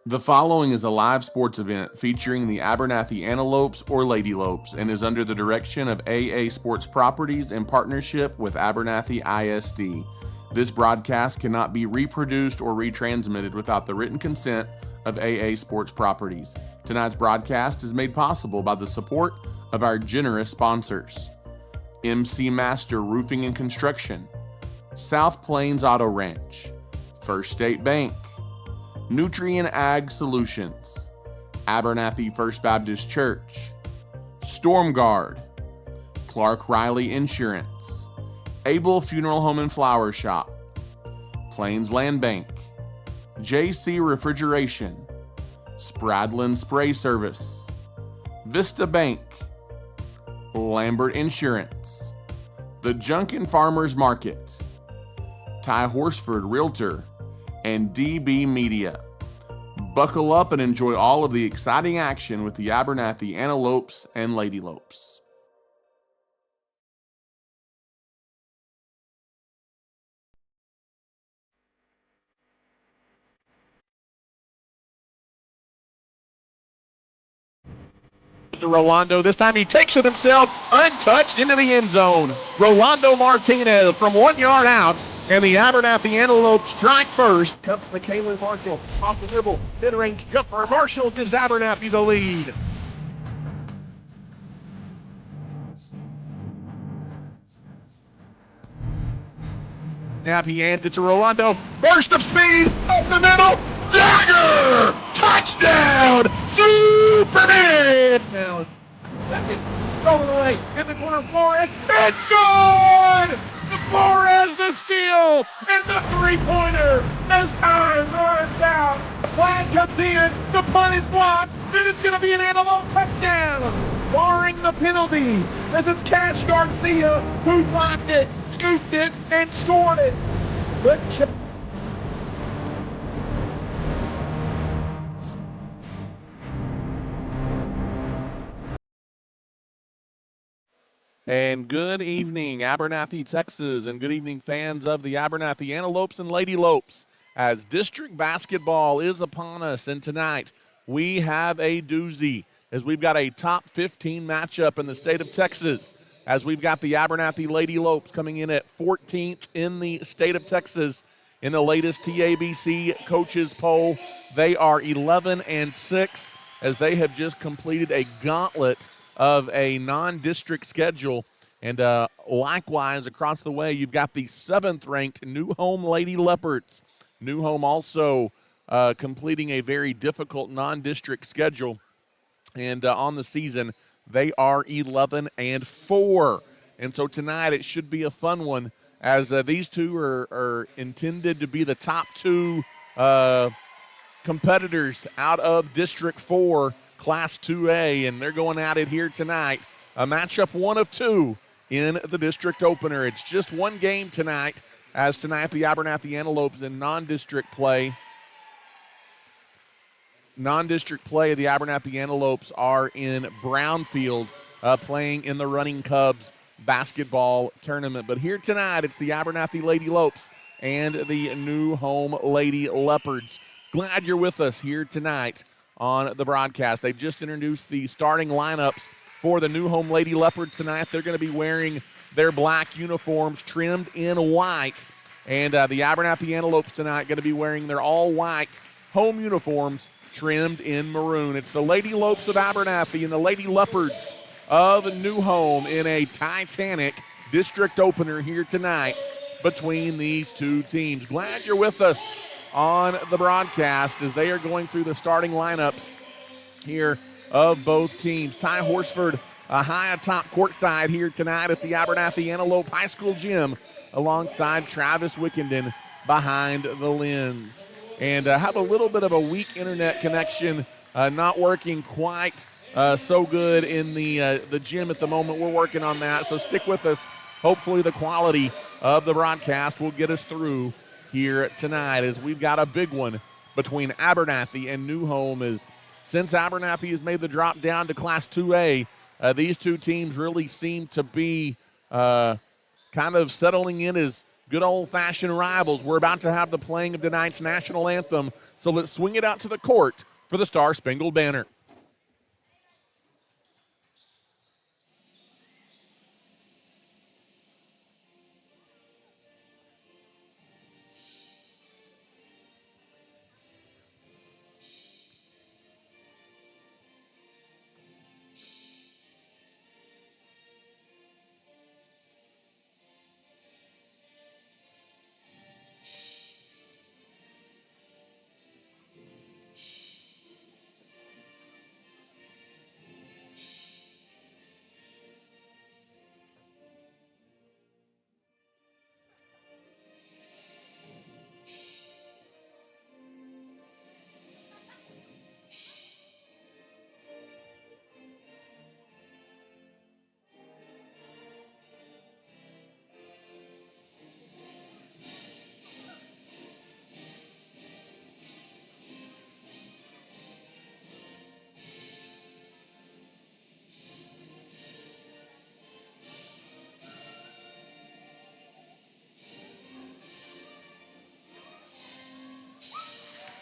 The following is a live sports event featuring the Abernathy Antelopes or Lady Lopes and is under the direction of AA Sports Properties in partnership with Abernathy ISD. This broadcast cannot be reproduced or retransmitted without the written consent of AA Sports Properties. Tonight's broadcast is made possible by the support of our generous sponsors: MC Master Roofing and Construction, South Plains Auto Ranch, First State Bank, Nutrient Ag Solutions, Abernathy First Baptist Church, Storm Guard, Clark Riley Insurance, Able Funeral Home and Flower Shop, Plains Land Bank, JC Refrigeration, Spradlin Spray Service, Vista Bank, Lambert Insurance, The Junkin Farmers Market, Ty Horsford Realtor, and DB Media. Buckle up and enjoy all of the exciting action with the Abernathy Antelopes and Lady Lopes. To Rolando. This time he takes it himself, untouched, into the end zone. Rolando Martinez from 1 yard out, and the Abernathy Antelopes strike first. Comes McKayla Marshall off the dribble. Mid-range jumper. Marshall gives Abernathy the lead. Snap, he hands it to Rolando. Burst of speed up the middle. Dagger! Touchdown! Superman! Now, second, thrown away in the corner. Flores. It's good! Flores the steal and the three-pointer as time runs out. The flag comes in. The punt is blocked. And it's going to be an Antelope touchdown, barring the penalty, as it's Cash Garcia who blocked it, scooped it, and scored it. But And good evening, Abernathy, Texas, and good evening, fans of the Abernathy Antelopes and Lady Lopes, as district basketball is upon us. And tonight, we have a doozy, as we've got a top 15 matchup in the state of Texas, as we've got the Abernathy Lady Lopes coming in at 14th in the state of Texas in the latest TABC coaches poll. They are 11-6, as they have just completed a gauntlet of a non-district schedule. And likewise, across the way, you've got the 7th-ranked New Home Lady Leopards. New Home also completing a very difficult non-district schedule. And on the season, they are 11-4. And so tonight it should be a fun one, as these two are intended to be the top two competitors out of District 4, Class 2A, and they're going at it here tonight. A matchup 1 of 2 in the district opener. It's just one game tonight, as tonight the Abernathy Antelopes in non-district play. Non-district play, the Abernathy Antelopes are in Brownfield playing in the Running Cubs basketball tournament. But here tonight, it's the Abernathy Lady Lopes and the New Home Lady Leopards. Glad you're with us here tonight on the broadcast. They've just introduced the starting lineups for the New Home Lady Leopards tonight. They're going to be wearing their black uniforms trimmed in white. And the Abernathy Antelopes tonight going to be wearing their all-white home uniforms trimmed in maroon. It's the Lady Lopes of Abernathy and the Lady Leopards of New Home in a Titanic district opener here tonight between these two teams. Glad you're with us on the broadcast as they are going through the starting lineups here of both teams. Ty Horsford high atop courtside here tonight at the Abernathy Antelope High School gym alongside Travis Wickenden behind the lens. And have a little bit of a weak internet connection, not working quite so good in the gym at the moment. We're working on that, so stick with us. Hopefully the quality of the broadcast will get us through here tonight, as we've got a big one between Abernathy and New Home. As since Abernathy has made the drop down to Class 2A, these two teams really seem to be kind of settling in as good old-fashioned rivals. We're about to have the playing of tonight's national anthem, so let's swing it out to the court for the Star-Spangled Banner.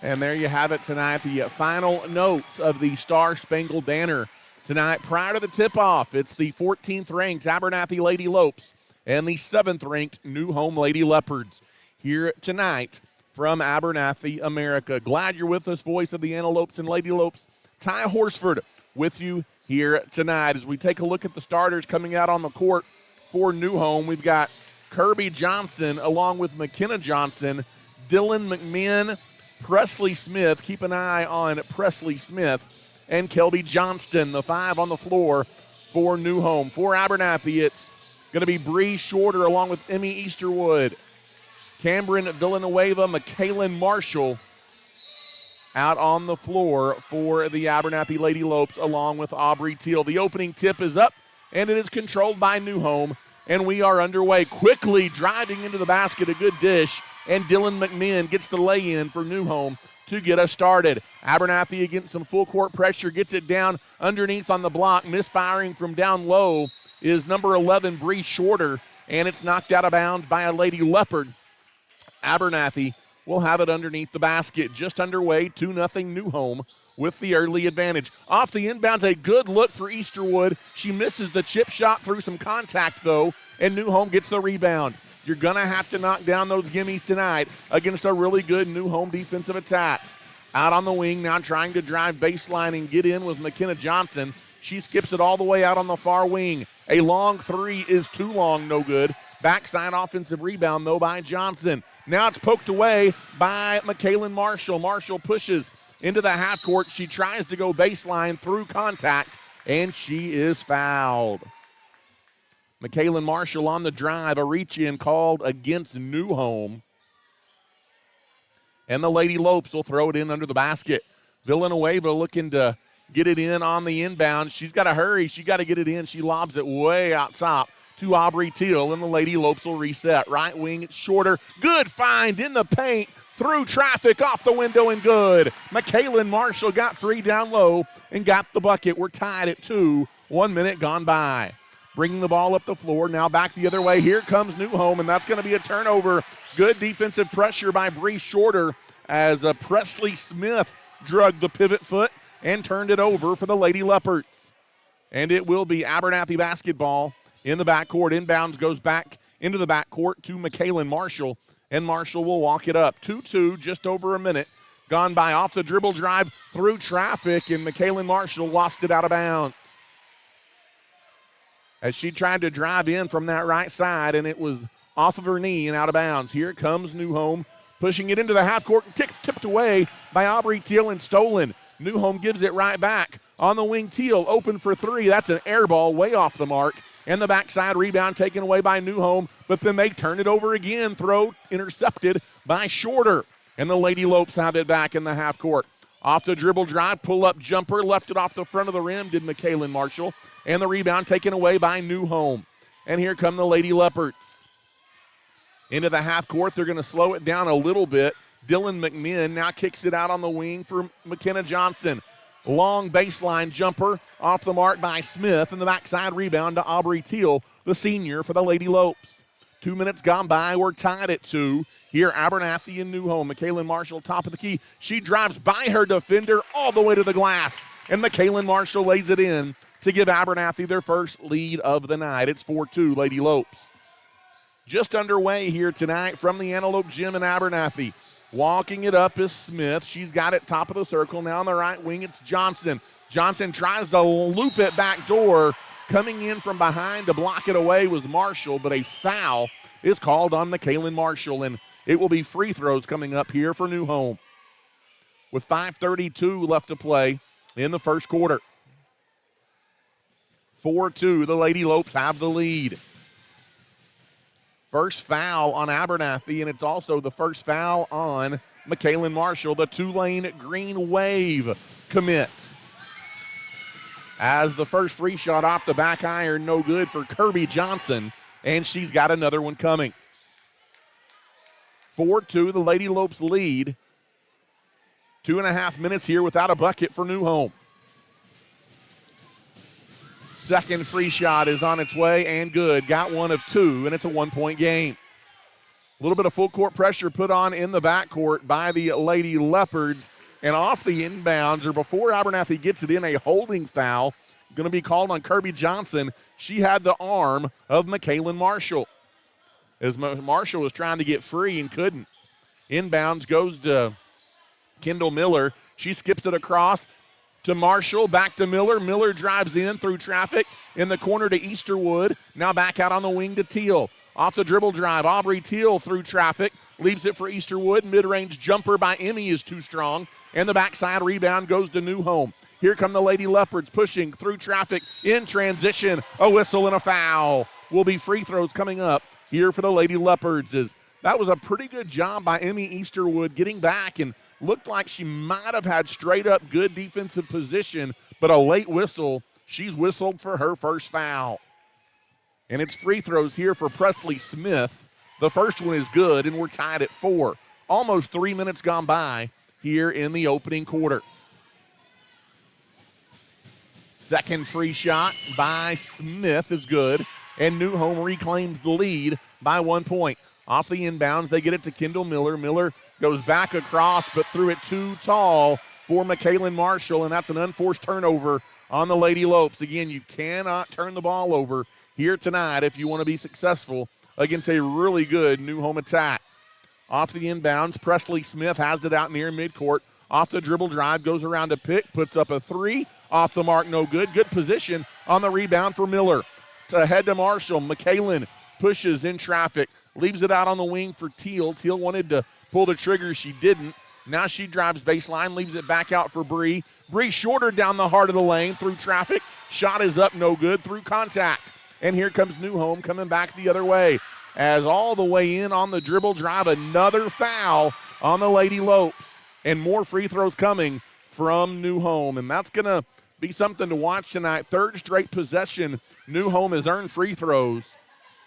And there you have it tonight, the final notes of the Star-Spangled Banner. Tonight, prior to the tip-off, it's the 14th-ranked Abernathy Lady Lopes and the 7th-ranked New Home Lady Leopards here tonight from Abernathy, America. Glad you're with us, voice of the Antelopes and Lady Lopes. Ty Horsford with you here tonight. As we take a look at the starters coming out on the court for New Home, we've got Kirby Johnson along with McKenna Johnson, Dylan McMinn, Presley Smith. Keep an eye on Presley Smith and Kelby Johnston, the 5 on the floor for New Home. For Abernathy, it's going to be Bree Shorter along with Emmy Easterwood, Cameron Villanueva, McKaylin Marshall out on the floor for the Abernathy Lady Lopes along with Aubrey Teal. The opening tip is up, and it is controlled by New Home, and we are underway. Quickly driving into the basket, a good dish, and Dylan McMinn gets the lay-in for New Home to get us started. Abernathy against some full court pressure, gets it down underneath on the block. Misfiring from down low is number 11, Bree Shorter, and it's knocked out of bounds by a Lady Leopard. Abernathy will have it underneath the basket. Just underway, 2-0 New Home with the early advantage. Off the inbounds, a good look for Easterwood. She misses the chip shot through some contact, though, and New Home gets the rebound. You're going to have to knock down those gimmies tonight against a really good New Home defensive attack. Out on the wing now, trying to drive baseline and get in with McKenna Johnson. She skips it all the way out on the far wing. A long three is too long, no good. Backside offensive rebound, though, by Johnson. Now it's poked away by McKaylin Marshall. Marshall pushes into the half court. She tries to go baseline through contact, and she is fouled. McKaylin Marshall on the drive, a reach-in called against New Home. And the Lady Lopes will throw it in under the basket. Villanueva looking to get it in on the inbound. She's got to hurry. She got to get it in. She lobs it way out top to Aubrey Teal, and the Lady Lopes will reset. Right wing, it's Shorter. Good find in the paint. Through traffic, off the window, and good. McKaylin Marshall got 3 down low and got the bucket. We're tied at 2. 1 minute gone by. Bringing the ball up the floor, now back the other way. Here comes New Home, and that's going to be a turnover. Good defensive pressure by Bree Shorter as Presley Smith drugged the pivot foot and turned it over for the Lady Leopards. And it will be Abernathy basketball in the backcourt. Inbounds goes back into the backcourt to McKaylin Marshall, and Marshall will walk it up. 2-2, just over a minute gone by. Off the dribble drive through traffic, and McKaylin Marshall lost it out of bounds as she tried to drive in from that right side, and it was off of her knee and out of bounds. Here comes New Home, pushing it into the half court and tipped away by Aubrey Teal and stolen. New Home gives it right back. On the wing, Teal open for 3. That's an air ball way off the mark. And the backside rebound taken away by New Home, but then they turn it over again. Throw intercepted by Shorter. And the Lady Lopes have it back in the half court. Off the dribble drive, pull-up jumper, left it off the front of the rim, did McKaylin Marshall. And the rebound taken away by New Home. And here come the Lady Leopards. Into the half court, they're going to slow it down a little bit. Dylan McMinn now kicks it out on the wing for McKenna Johnson. Long baseline jumper off the mark by Smith, and the backside rebound to Aubrey Teal, the senior for the Lady Lopes. 2 minutes gone by. We're tied at 2. Here, Abernathy and New Home. McKaylin Marshall, top of the key. She drives by her defender all the way to the glass. And McKaylin Marshall lays it in to give Abernathy their first lead of the night. It's 4-2 Lady Lopes. Just underway here tonight from the Antelope Gym in Abernathy. Walking it up is Smith. She's got it top of the circle. Now on the right wing, it's Johnson. Johnson tries to loop it back door. Coming in from behind to block it away was Marshall, but a foul is called on McKaylin Marshall, and it will be free throws coming up here for New Home. With 5:32 left to play in the first quarter. 4-2, the Lady Lopes have the lead. First foul on Abernathy, and it's also the first foul on McKaylin Marshall, the Tulane Green Wave commit. As the first free shot off the back iron, no good for Kirby Johnson, and she's got another one coming. 4-2, the Lady Lopes lead. 2.5 minutes here without a bucket for New Home. Second free shot is on its way and good. Got one of 2, and it's a 1-point game. A little bit of full court pressure put on in the backcourt by the Lady Leopards. And off the inbounds, or before Abernathy gets it in, a holding foul going to be called on Kirby Johnson. She had the arm of McKaylin Marshall. As Marshall was trying to get free and couldn't. Inbounds goes to Kendall Miller. She skips it across to Marshall, back to Miller. Miller drives in through traffic in the corner to Easterwood. Now back out on the wing to Teal. Off the dribble drive, Aubrey Teal through traffic. Leaves it for Easterwood. Mid-range jumper by Emmy is too strong. And the backside rebound goes to New Home. Here come the Lady Leopards pushing through traffic in transition. A whistle and a foul. Will be free throws coming up here for the Lady Leopards. That was a pretty good job by Emmy Easterwood getting back and looked like she might have had straight up good defensive position, but a late whistle. She's whistled for her first foul. And it's free throws here for Presley Smith. The first one is good, and we're tied at 4. Almost 3 minutes gone by here in the opening quarter. Second free shot by Smith is good, and New Home reclaims the lead by 1 point. Off the inbounds, they get it to Kendall Miller. Miller goes back across, but threw it too tall for McKaylin Marshall, and that's an unforced turnover on the Lady Lopes. Again, you cannot turn the ball over here tonight if you want to be successful against a really good New Home attack. Off the inbounds, Presley Smith has it out near midcourt. Off the dribble drive, goes around to pick, puts up a 3. Off the mark, no good. Good position on the rebound for Miller. To head to Marshall. McKaylin pushes in traffic, leaves it out on the wing for Teal. Teal wanted to pull the trigger. She didn't. Now she drives baseline, leaves it back out for Bree. Bree shorter down the heart of the lane through traffic. Shot is up, no good, through contact. And here comes New Home coming back the other way. As all the way in on the dribble drive, another foul on the Lady Lopes. And more free throws coming from New Home. And that's going to be something to watch tonight. Third straight possession, New Home has earned free throws.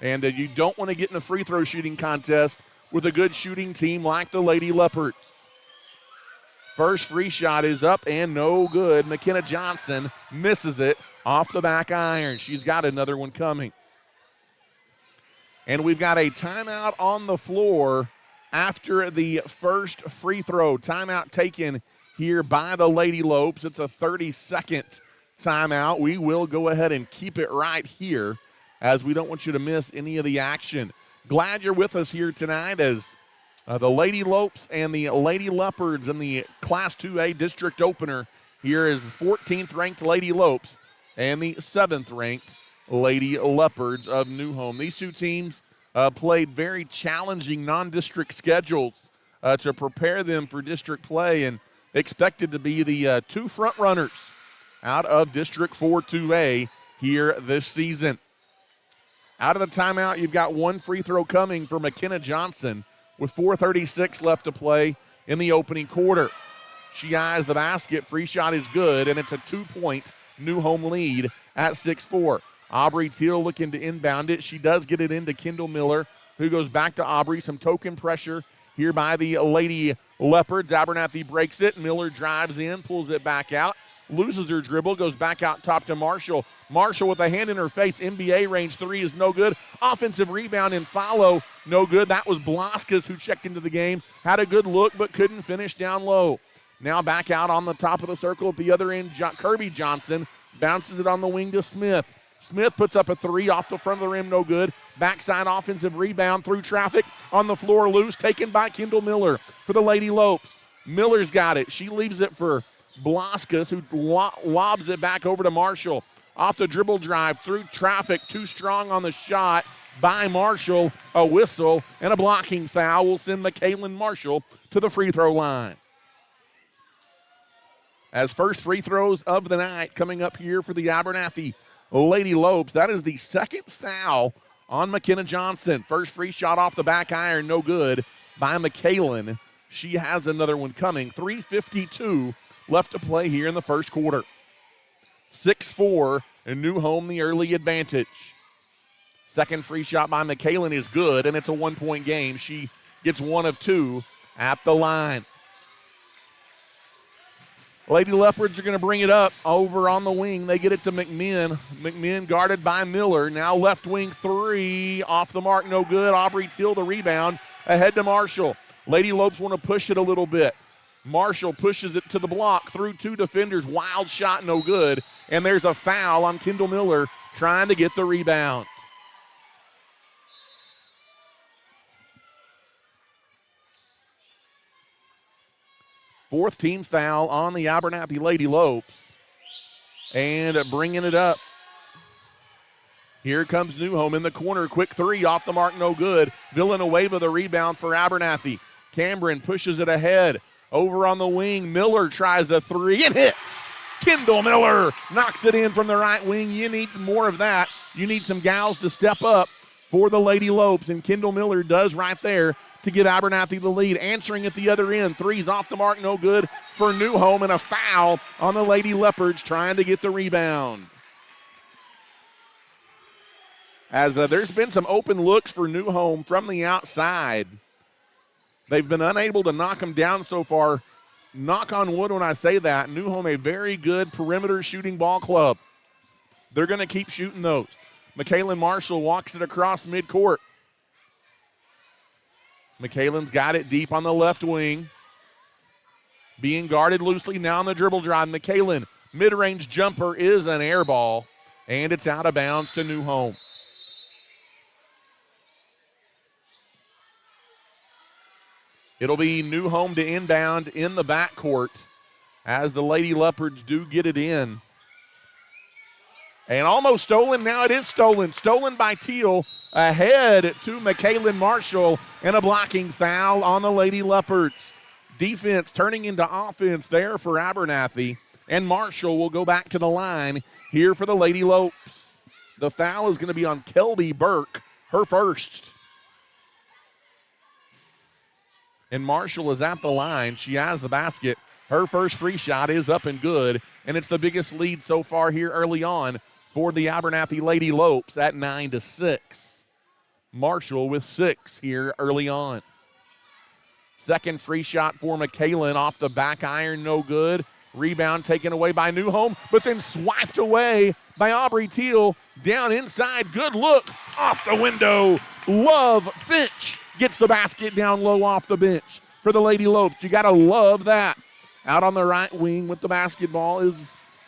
And you don't want to get in a free throw shooting contest with a good shooting team like the Lady Leopards. First free shot is up and no good. McKenna Johnson misses it off the back iron. She's got another one coming. And we've got a timeout on the floor after the first free throw. Timeout taken here by the Lady Lopes. It's a 30-second timeout. We will go ahead and keep it right here as we don't want you to miss any of the action. Glad you're with us here tonight as the Lady Lopes and the Lady Leopards in the Class 2A district opener. Here is 14th-ranked Lady Lopes and the 7th-ranked Lady Leopards of New Home. These two teams played very challenging non-district schedules to prepare them for district play and expected to be the two front runners out of District 4 2A here this season. Out of the timeout, you've got one free throw coming for McKenna Johnson with 4:36 left to play in the opening quarter. She eyes the basket. Free shot is good, and it's a 2-point New Home lead at 6-4. Aubrey Teal looking to inbound it. She does get it into Kendall Miller, who goes back to Aubrey. Some token pressure here by the Lady Leopards. Abernathy breaks it. Miller drives in, pulls it back out. loses her dribble, goes back out top to Marshall. Marshall with a hand in her face, NBA range three is no good. Offensive rebound and follow, no good. That was Blasquez who checked into the game, had a good look but couldn't finish down low. Now back out on the top of the circle at the other end, Kirby Johnson bounces it on the wing to Smith. Smith puts up a three off the front of the rim, no good. Backside offensive rebound through traffic on the floor, loose, taken by Kendall Miller for the Lady Lopes. Miller's got it. She leaves it for Blasquez, who lobs it back over to Marshall. Off the dribble drive through traffic, too strong on the shot by Marshall. A whistle and a blocking foul will send McKaylin Marshall to the free throw line. As first free throws of the night coming up here for the Abernathy Lady Lopes. That is the second foul on McKenna Johnson. First free shot off the back iron, no good by McKaylin. She has another one coming. 3:52 left to play here in the first quarter. 6-4, and New Home the early advantage. Second free shot by McKaylin is good, and it's a 1-point game. She gets one of two at the line. Lady Leopards are going to bring it up over on the wing. They get it to McMinn. McMinn guarded by Miller. Now left wing three. Off the mark, no good. Aubrey Teal the rebound. Ahead to Marshall. Lady Lopes want to push it a little bit. Marshall pushes it to the block through two defenders. Wild shot, no good. And there's a foul on Kendall Miller trying to get the rebound. Fourth team foul on the Abernathy Lady Lopes. And bringing it up. Here comes New Home in the corner. Quick three off the mark, no good. Villanueva the rebound for Abernathy. Cameron pushes it ahead. Over on the wing, Miller tries a three and hits. Kendall Miller knocks it in from the right wing. You need more of that. You need some gals to step up for the Lady Lopes, and Kendall Miller does right there to give Abernathy the lead. Answering at the other end. Three's off the mark, no good for New Home, and a foul on the Lady Leopards trying to get the rebound. As there's been some open looks for New Home from the outside. They've been unable to knock them down so far. Knock on wood when I say that. New Home, a very good perimeter shooting ball club. They're going to keep shooting those. McKaylin Marshall walks it across midcourt. McKaylin's got it deep on the left wing. Being guarded loosely now on the dribble drive. McKaylin, mid-range jumper is an air ball, and it's out of bounds to New Home. It'll be New Home to inbound in the backcourt as the Lady Leopards do get it in. And almost stolen. Now it is stolen. Stolen by Teal. Ahead to McKaylin Marshall, and a blocking foul on the Lady Leopards. Defense turning into offense there for Abernathy. And Marshall will go back to the line here for the Lady Lopes. The foul is going to be on Kelby Burke, her first. And Marshall is at the line. She has the basket. Her first free shot is up and good, and it's the biggest lead so far here early on for the Abernathy Lady Lopes at 9-6. Marshall with 6 here early on. Second free shot for McKaylin off the back iron, no good. Rebound taken away by New Home, but then swiped away by Aubrey Teal. Down inside, good look, off the window. Love Finch gets the basket down low off the bench for the Lady Lopes. You got to love that. Out on the right wing with the basketball is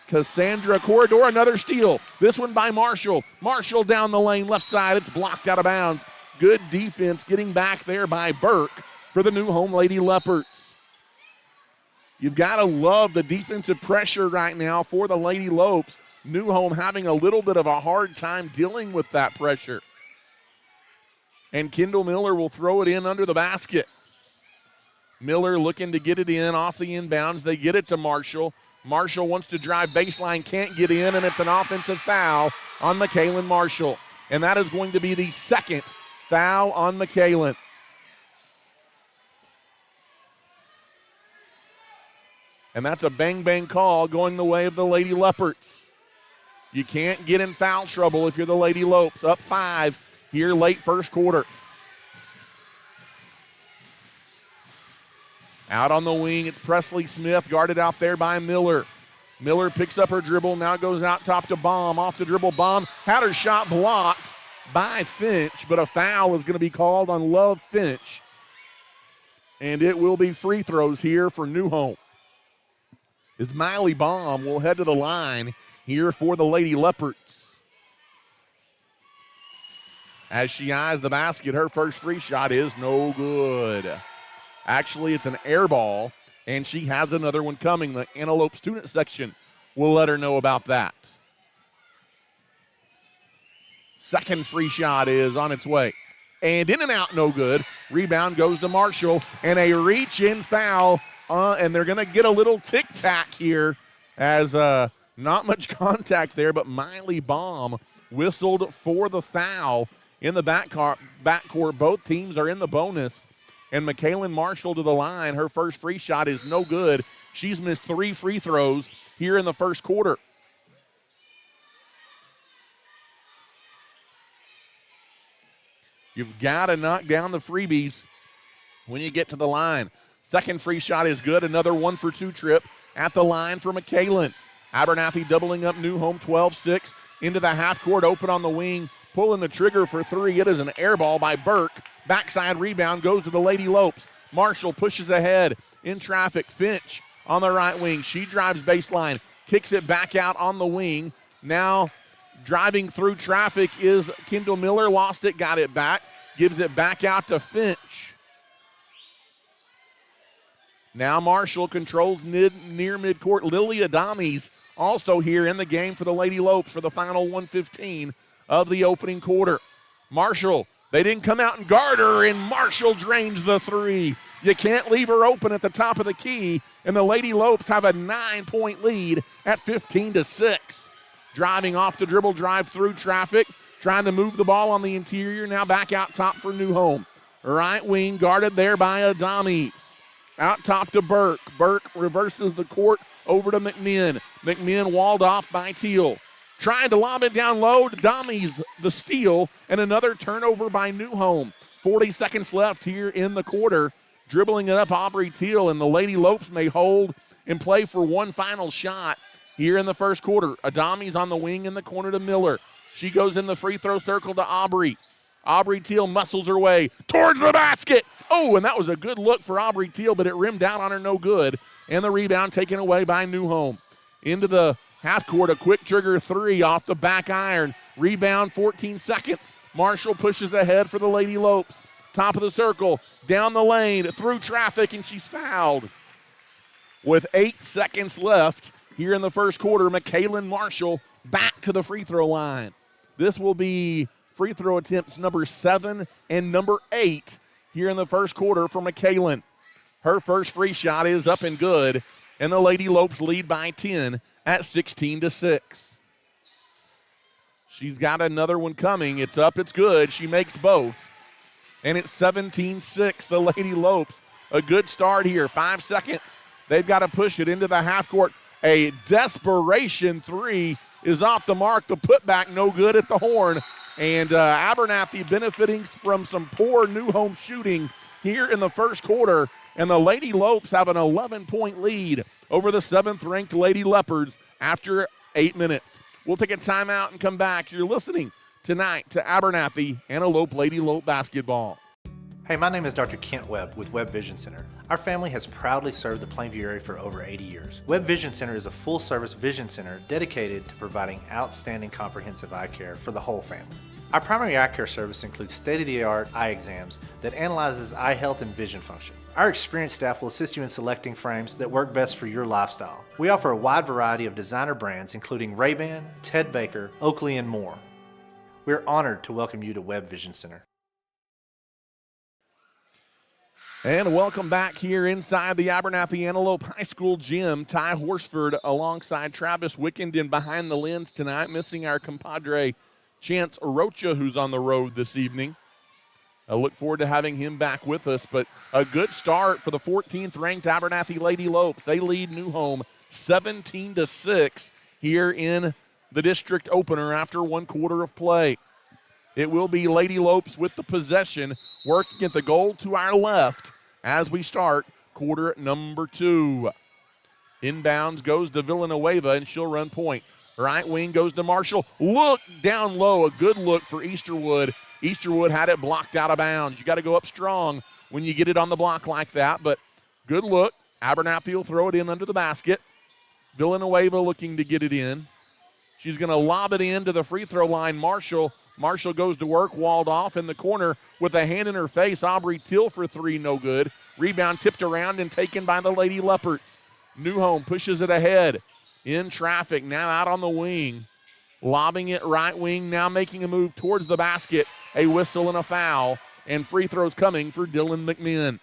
Cassandra Corridor, another steal. This one by Marshall. Marshall down the lane, left side. It's blocked out of bounds. Good defense getting back there by Burke for the New Home Lady Leopards. You've got to love the defensive pressure right now for the Lady Lopes. New Home having a little bit of a hard time dealing with that pressure. And Kendall Miller will throw it in under the basket. Miller looking to get it in off the inbounds. They get it to Marshall. Marshall wants to drive baseline, can't get in, and it's an offensive foul on McKaylin Marshall. And that is going to be the second foul on McKaylin. And that's a bang-bang call going the way of the Lady Leopards. You can't get in foul trouble if you're the Lady Lopes. Up 5 here late first quarter. Out on the wing, it's Presley Smith, guarded out there by Miller. Miller picks up her dribble, now goes out top to Baum. Off the dribble, Baum had her shot blocked by Finch, but a foul is going to be called on Love Finch. And it will be free throws here for New Home. As Miley Baum will head to the line here for the Lady Leopards. As she eyes the basket, her first free shot is no good. Actually, it's an air ball, and she has another one coming. The Antelope student section will let her know about that. Second free shot is on its way. And in and out, no good. Rebound goes to Marshall, and a reach-in foul, and they're going to get a little tic-tac here as not much contact there, but Miley Baum whistled for the foul in the backcourt. Both teams are in the bonus. And McKaylin Marshall to the line. Her first free shot is no good. She's missed 3 free throws here in the first quarter. You've got to knock down the freebies when you get to the line. Second free shot is good. Another 1-for-2 trip at the line for McKaylin. Abernathy doubling up New Home 12-6 into the half court, open on the wing, pulling the trigger for 3. It is an air ball by Burke. Backside rebound goes to the Lady Lopes. Marshall pushes ahead in traffic. Finch on the right wing. She drives baseline, kicks it back out on the wing. Now driving through traffic is Kendall Miller. Lost it, got it back. Gives it back out to Finch. Now Marshall controls near midcourt. Lily Adames also here in the game for the Lady Lopes for the final 1:15 of the opening quarter. Marshall, they didn't come out and guard her, and Marshall drains the 3. You can't leave her open at the top of the key, and the Lady Lopes have a 9-point lead at 15-6. Driving off the dribble, drive through traffic, trying to move the ball on the interior. Now back out top for New Home. Right wing guarded there by Adames. Out top to Burke. Burke reverses the court over to McMinn. McMinn walled off by Teal. Trying to lob it down low. Adames the steal, and another turnover by New Home. 40 seconds left here in the quarter. Dribbling it up, Aubrey Teal, and the Lady Lopes may hold and play for one final shot here in the first quarter. Adames on the wing in the corner to Miller. She goes in the free throw circle to Aubrey. Aubrey Teal muscles her way towards the basket. Oh, and that was a good look for Aubrey Teal, but it rimmed out on her, no good. And the rebound taken away by New Home. Into the half court, a quick trigger 3 off the back iron. Rebound, 14 seconds. Marshall pushes ahead for the Lady Lopes. Top of the circle, down the lane, through traffic, and she's fouled. With 8 seconds left here in the first quarter, McKaylin Marshall back to the free throw line. This will be free throw attempts number 7 and number 8 here in the first quarter for McKaylin. Her first free shot is up and good, and the Lady Lopes lead by 10 at 16-6. She's got another one coming. It's up, it's good. She makes both. And it's 17-6, the Lady Lopes. A good start here, 5 seconds. They've got to push it into the half court. A desperation 3 is off the mark. The putback no good at the horn. And Abernathy benefiting from some poor New Home shooting here in the first quarter. And the Lady Lopes have an 11-point lead over the 7th-ranked Lady Leopards after 8 minutes. We'll take a timeout and come back. You're listening tonight to Abernathy Antelope Lady Lope basketball. Hey, my name is Dr. Kent Webb with Webb Vision Center. Our family has proudly served the Plainview area for over 80 years. Webb Vision Center is a full-service vision center dedicated to providing outstanding comprehensive eye care for the whole family. Our primary eye care service includes state-of-the-art eye exams that analyzes eye health and vision function. Our experienced staff will assist you in selecting frames that work best for your lifestyle. We offer a wide variety of designer brands including Ray-Ban, Ted Baker, Oakley, and more. We're honored to welcome you to Webb Vision Center. And welcome back here inside the Abernathy Antelope High School gym. Ty Horsford alongside Travis Wickenden behind the lens tonight, missing our compadre Chance Rocha, who's on the road this evening. I look forward to having him back with us, but a good start for the 14th-ranked Abernathy Lady Lopes. They lead New Home 17-6 here in the district opener after 1 quarter of play. It will be Lady Lopes with the possession, working at the goal to our left as we start quarter number 2. Inbounds goes to Villanueva, and she'll run point. Right wing goes to Marshall. Look down low, a good look for Easterwood. Easterwood had it blocked out of bounds. You got to go up strong when you get it on the block like that, but good look. Abernathy will throw it in under the basket. Villanueva looking to get it in. She's going to lob it in to the free throw line. Marshall goes to work, walled off in the corner with a hand in her face. Aubrey Teal for three, no good. Rebound tipped around and taken by the Lady Leopards. Newhome pushes it ahead. In traffic, now out on the wing. Lobbing it right wing, now making a move towards the basket. A whistle and a foul, and free throws coming for Dylan McMinn.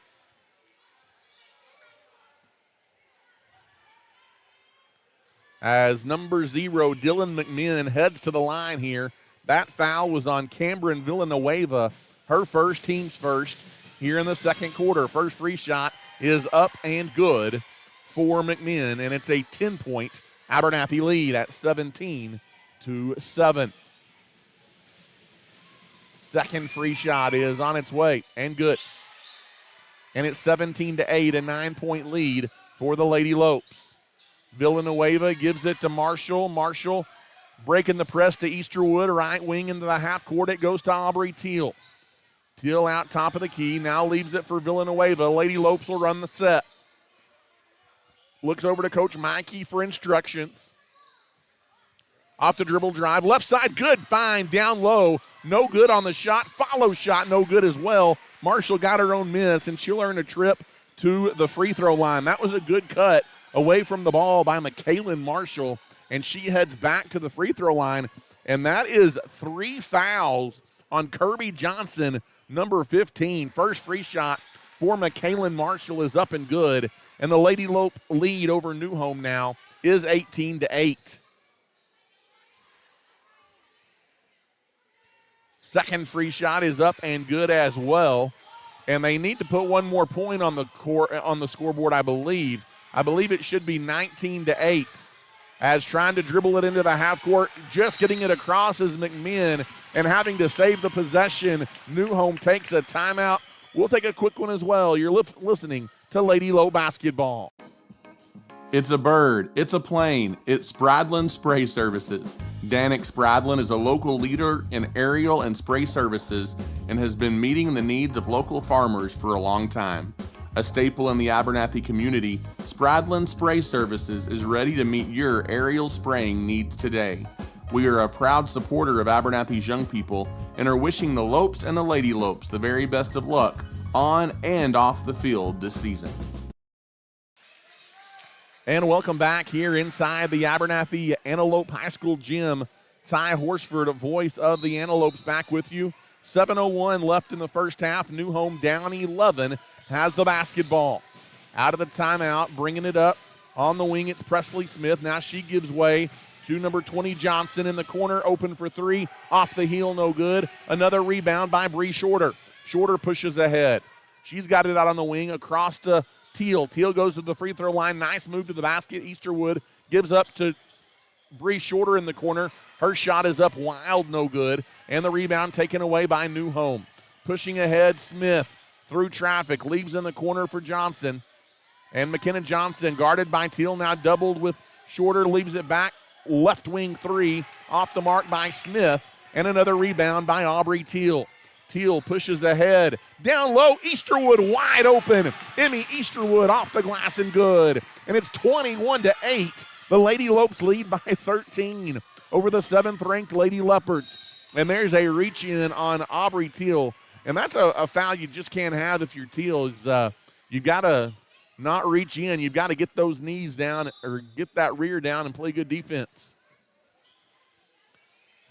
As number 0, Dylan McMinn, heads to the line here. That foul was on Cameron Villanueva, her first, team's first, here in the second quarter. First free shot is up and good for McMinn, and it's a 10-point Abernathy lead at 17-7. Second free shot is on its way and good. And it's 17-8, a 9-point lead for the Lady Lopes. Villanueva gives it to Marshall. Marshall breaking the press to Easterwood, right wing into the half court. It goes to Aubrey Teal. Teal out top of the key, now leaves it for Villanueva. Lady Lopes will run the set. Looks over to Coach Mikey for instructions. Off the dribble drive, left side, good find, down low. No good on the shot, follow shot, no good as well. Marshall got her own miss, and she'll earn a trip to the free throw line. That was a good cut away from the ball by McKaylin Marshall, and she heads back to the free throw line, and that is 3 fouls on Kirby Johnson, number 15. First free shot for McKaylin Marshall is up and good, and the Lady Lope lead over Newhome now is 18-8. Second free shot is up and good as well, and they need to put one more point on the scoreboard, I believe. I believe it should be 19-8. As trying to dribble it into the half court, just getting it across is McMinn, and having to save the possession. Newhome takes a timeout. We'll take a quick one as well. You're listening to Lady Low Basketball. It's a bird, it's a plane, it's Spradlin Spray Services. Danik Spradlin is a local leader in aerial and spray services and has been meeting the needs of local farmers for a long time. A staple in the Abernathy community, Spradlin Spray Services is ready to meet your aerial spraying needs today. We are a proud supporter of Abernathy's young people and are wishing the Lopes and the Lady Lopes the very best of luck on and off the field this season. And welcome back here inside the Abernathy Antelope High School gym. Ty Horsford, voice of the Antelopes, back with you. 7:01 left in the first half. Newhome down 11, has the basketball. Out of the timeout, bringing it up on the wing, it's Presley Smith. Now she gives way to number 20 Johnson in the corner, open for three. Off the heel, no good. Another rebound by Bree Shorter. Shorter pushes ahead. She's got it out on the wing, across to Teal. Teal goes to the free throw line. Nice move to the basket. Easterwood gives up to Bree Shorter in the corner. Her shot is up wild, no good. And the rebound taken away by Newhome. Pushing ahead, Smith through traffic. Leaves in the corner for Johnson. And McKenna Johnson guarded by Teal, now doubled with Shorter. Leaves it back. Left wing three. Off the mark by Smith. And another rebound by Aubrey Teal. Teal pushes ahead. Down low, Easterwood wide open. Emmy Easterwood off the glass and good. And it's 21-8. The Lady Lopes lead by 13 over the 7th-ranked Lady Leopards. And there's a reach-in on Aubrey Teal. And that's a foul you just can't have if you're Teal. You've got to not reach in. You've got to get those knees down or get that rear down and play good defense.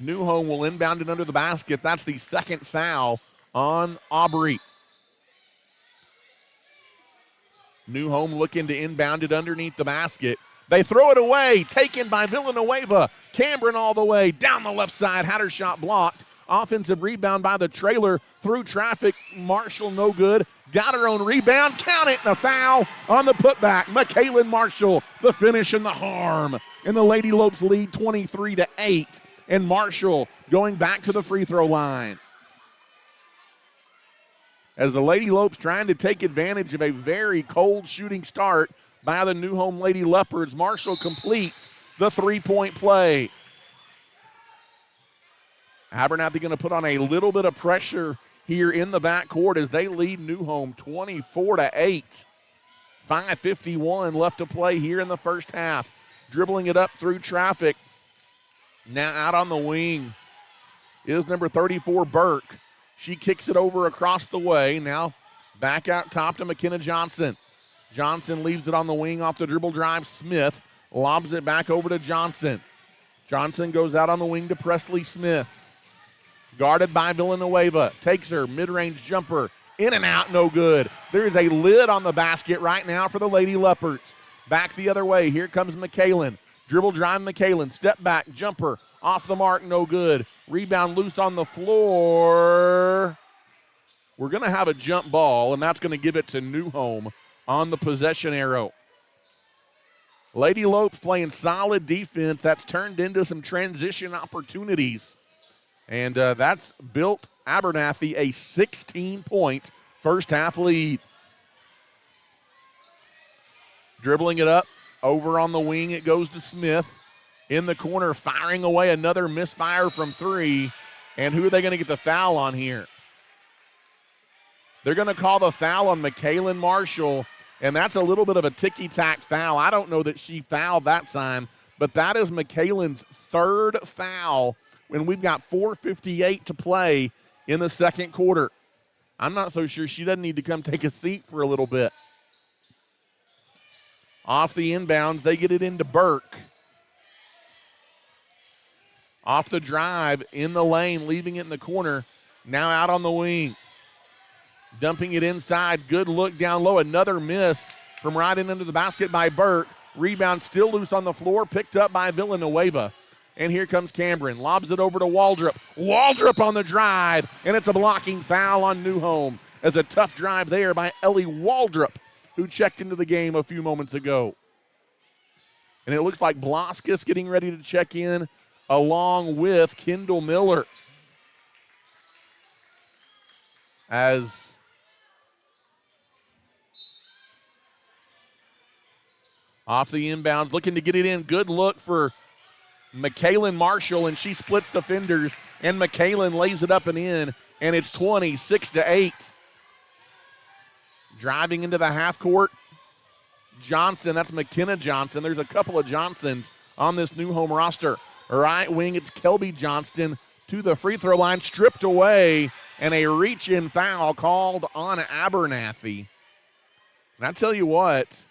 Newhome will inbound it under the basket. That's the second foul on Aubrey. Newhome looking to inbound it underneath the basket. They throw it away, taken by Villanueva. Cameron all the way, down the left side, had her shot blocked. Offensive rebound by the trailer, through traffic. Marshall no good, got her own rebound, count it, and a foul on the putback. McKaylin Marshall, the finish and the harm. And the Lady Lopes lead 23-8. And Marshall going back to the free throw line. As the Lady Lopes trying to take advantage of a very cold shooting start, by the New Home Lady Leopards. Marshall completes the three-point play. Abernathy going to put on a little bit of pressure here in the backcourt as they lead New Home 24-8. 5:51 left to play here in the first half. Dribbling it up through traffic. Now out on the wing is number 34, Burke. She kicks it over across the way. Now back out top to McKenna Johnson. Johnson leaves it on the wing off the dribble drive. Smith lobs it back over to Johnson. Johnson goes out on the wing to Presley Smith. Guarded by Villanueva. Takes her mid-range jumper. In and out, no good. There is a lid on the basket right now for the Lady Leopards. Back the other way. Here comes McKalen. Dribble drive McKalen. Step back, jumper. Off the mark, no good. Rebound loose on the floor. We're going to have a jump ball, and that's going to give it to New Home on the possession arrow. Lady Lopes playing solid defense. That's turned into some transition opportunities. And that's built Abernathy a 16-point first half lead. Dribbling it up, over on the wing, it goes to Smith. In the corner, firing away, another misfire from three. And who are they going to get the foul on here? They're going to call the foul on McKalen Marshall, and that's a little bit of a ticky-tack foul. I don't know that she fouled that time, but that is McKalen's third foul when we've got 4:58 to play in the second quarter. I'm not so sure she doesn't need to come take a seat for a little bit. Off the inbounds, they get it into Burke. Off the drive, in the lane, leaving it in the corner. Now out on the wing. Dumping it inside, good look down low. Another miss from right in under the basket by Burke. Rebound still loose on the floor, picked up by Villanueva. And here comes Cameron, lobs it over to Waldrop. Waldrop on the drive, and it's a blocking foul on New Home. As a tough drive there by Ellie Waldrop, who checked into the game a few moments ago. And it looks like Bloskus getting ready to check in along with Kendall Miller. As off the inbounds, looking to get it in. Good look for McKalen Marshall, and she splits defenders, and McKalen lays it up and in, and it's 26-8. Driving into the half court, Johnson, that's McKenna Johnson. There's a couple of Johnsons on this New Home roster. Right wing, it's Kelby Johnston to the free throw line, stripped away, and a reach-in foul called on Abernathy. And I tell you what,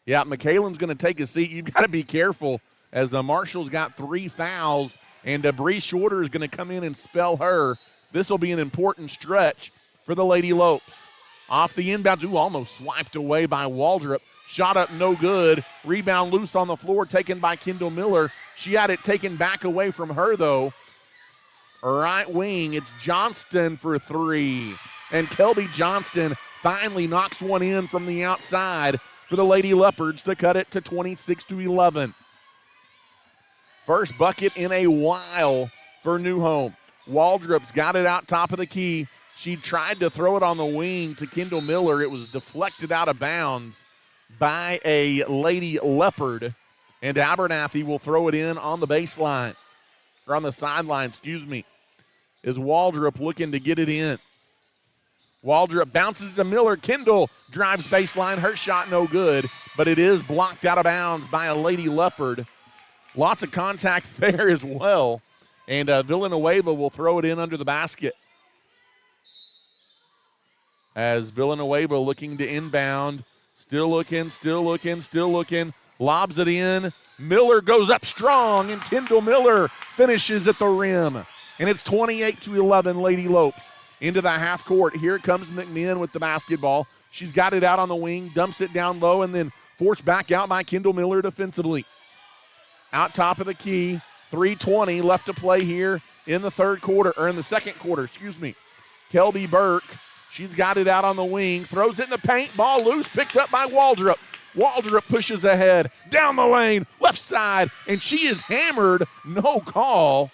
yeah, McKalen's going to take a seat. You've got to be careful as the Marshall's got 3 fouls, and Bree Shorter is going to come in and spell her. This will be an important stretch for the Lady Lopes. Off the inbound, almost swiped away by Waldrop. Shot up, no good. Rebound loose on the floor, taken by Kendall Miller. She had it taken back away from her, though. Right wing, it's Johnston for 3. And Kelby Johnston finally knocks one in from the outside for the Lady Leopards to cut it to 26-11. First bucket in a while for New Home. Waldrop's got it out top of the key. She tried to throw it on the wing to Kendall Miller. It was deflected out of bounds by a Lady Leopard, and Abernathy will throw it in on the baseline, or on the sideline, excuse me, is Waldrop looking to get it in. Waldrop bounces to Miller. Kendall drives baseline. Her shot no good, but it is blocked out of bounds by a Lady Leopard. Lots of contact there as well, and Villanueva will throw it in under the basket. As Villanueva looking to inbound, still looking, lobs it in. Miller goes up strong, and Kendall Miller finishes at the rim. And it's 28-11, Lady Lopes. Into the half court. Here comes McMahon with the basketball. She's got it out on the wing, dumps it down low, and then forced back out by Kendall Miller defensively. Out top of the key, 3:20 left to play here in the second quarter, excuse me. Kelby Burke, she's got it out on the wing, throws it in the paint, ball loose, picked up by Waldrop. Waldrop pushes ahead, down the lane, left side, and she is hammered, no call.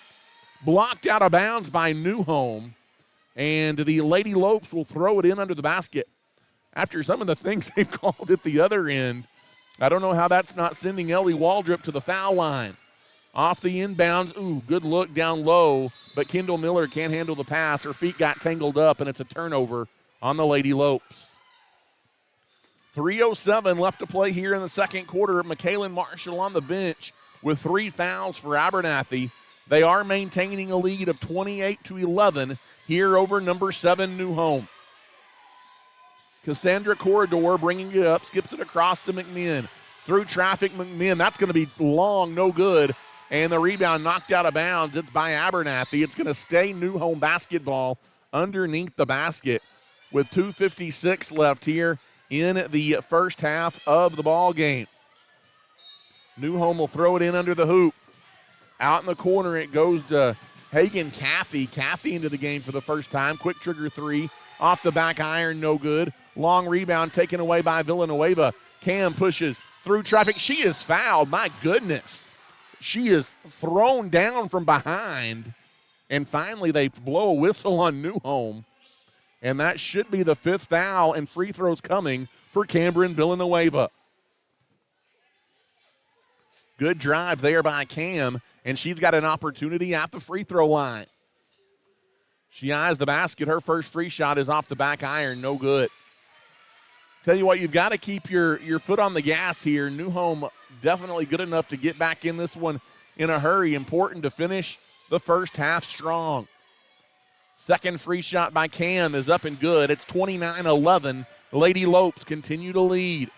Blocked out of bounds by New Home. And the Lady Lopes will throw it in under the basket. after some of the things they've called at the other end, I don't know how that's not sending Ellie Waldrop to the foul line. Off the inbounds, ooh, good look down low, but Kendall Miller can't handle the pass. Her feet got tangled up, and it's a turnover on the Lady Lopes. 3:07 left to play here in the second quarter. McKaylin Marshall on the bench with 3 fouls for Abernathy. They are maintaining a lead of 28-11 here over number 7 New Home. Cassandra Corridor bringing it up, skips it across to McMinn. Through traffic, McMinn, that's going to be long, no good. And the rebound knocked out of bounds. It's by Abernathy. It's going to stay New Home basketball underneath the basket with 2:56 left here in the first half of the ball game. New Home will throw it in under the hoop. Out in the corner, it goes to Hagen Cathy. Cathy into the game for the first time. Quick trigger 3. Off the back iron, no good. Long rebound taken away by Villanueva. Cam pushes through traffic. She is fouled. My goodness. She is thrown down from behind. And finally, they blow a whistle on New Home. And that should be the 5th foul, and free throws coming for Cameron Villanueva. Good drive there by Cam, and she's got an opportunity at the free throw line. She eyes the basket. Her first free shot is off the back iron, no good. Tell you what, you've got to keep your foot on the gas here. New Home definitely good enough to get back in this one in a hurry. Important to finish the first half strong. Second free shot by Cam is up and good. It's 29-11. Lady Lopes continue to lead.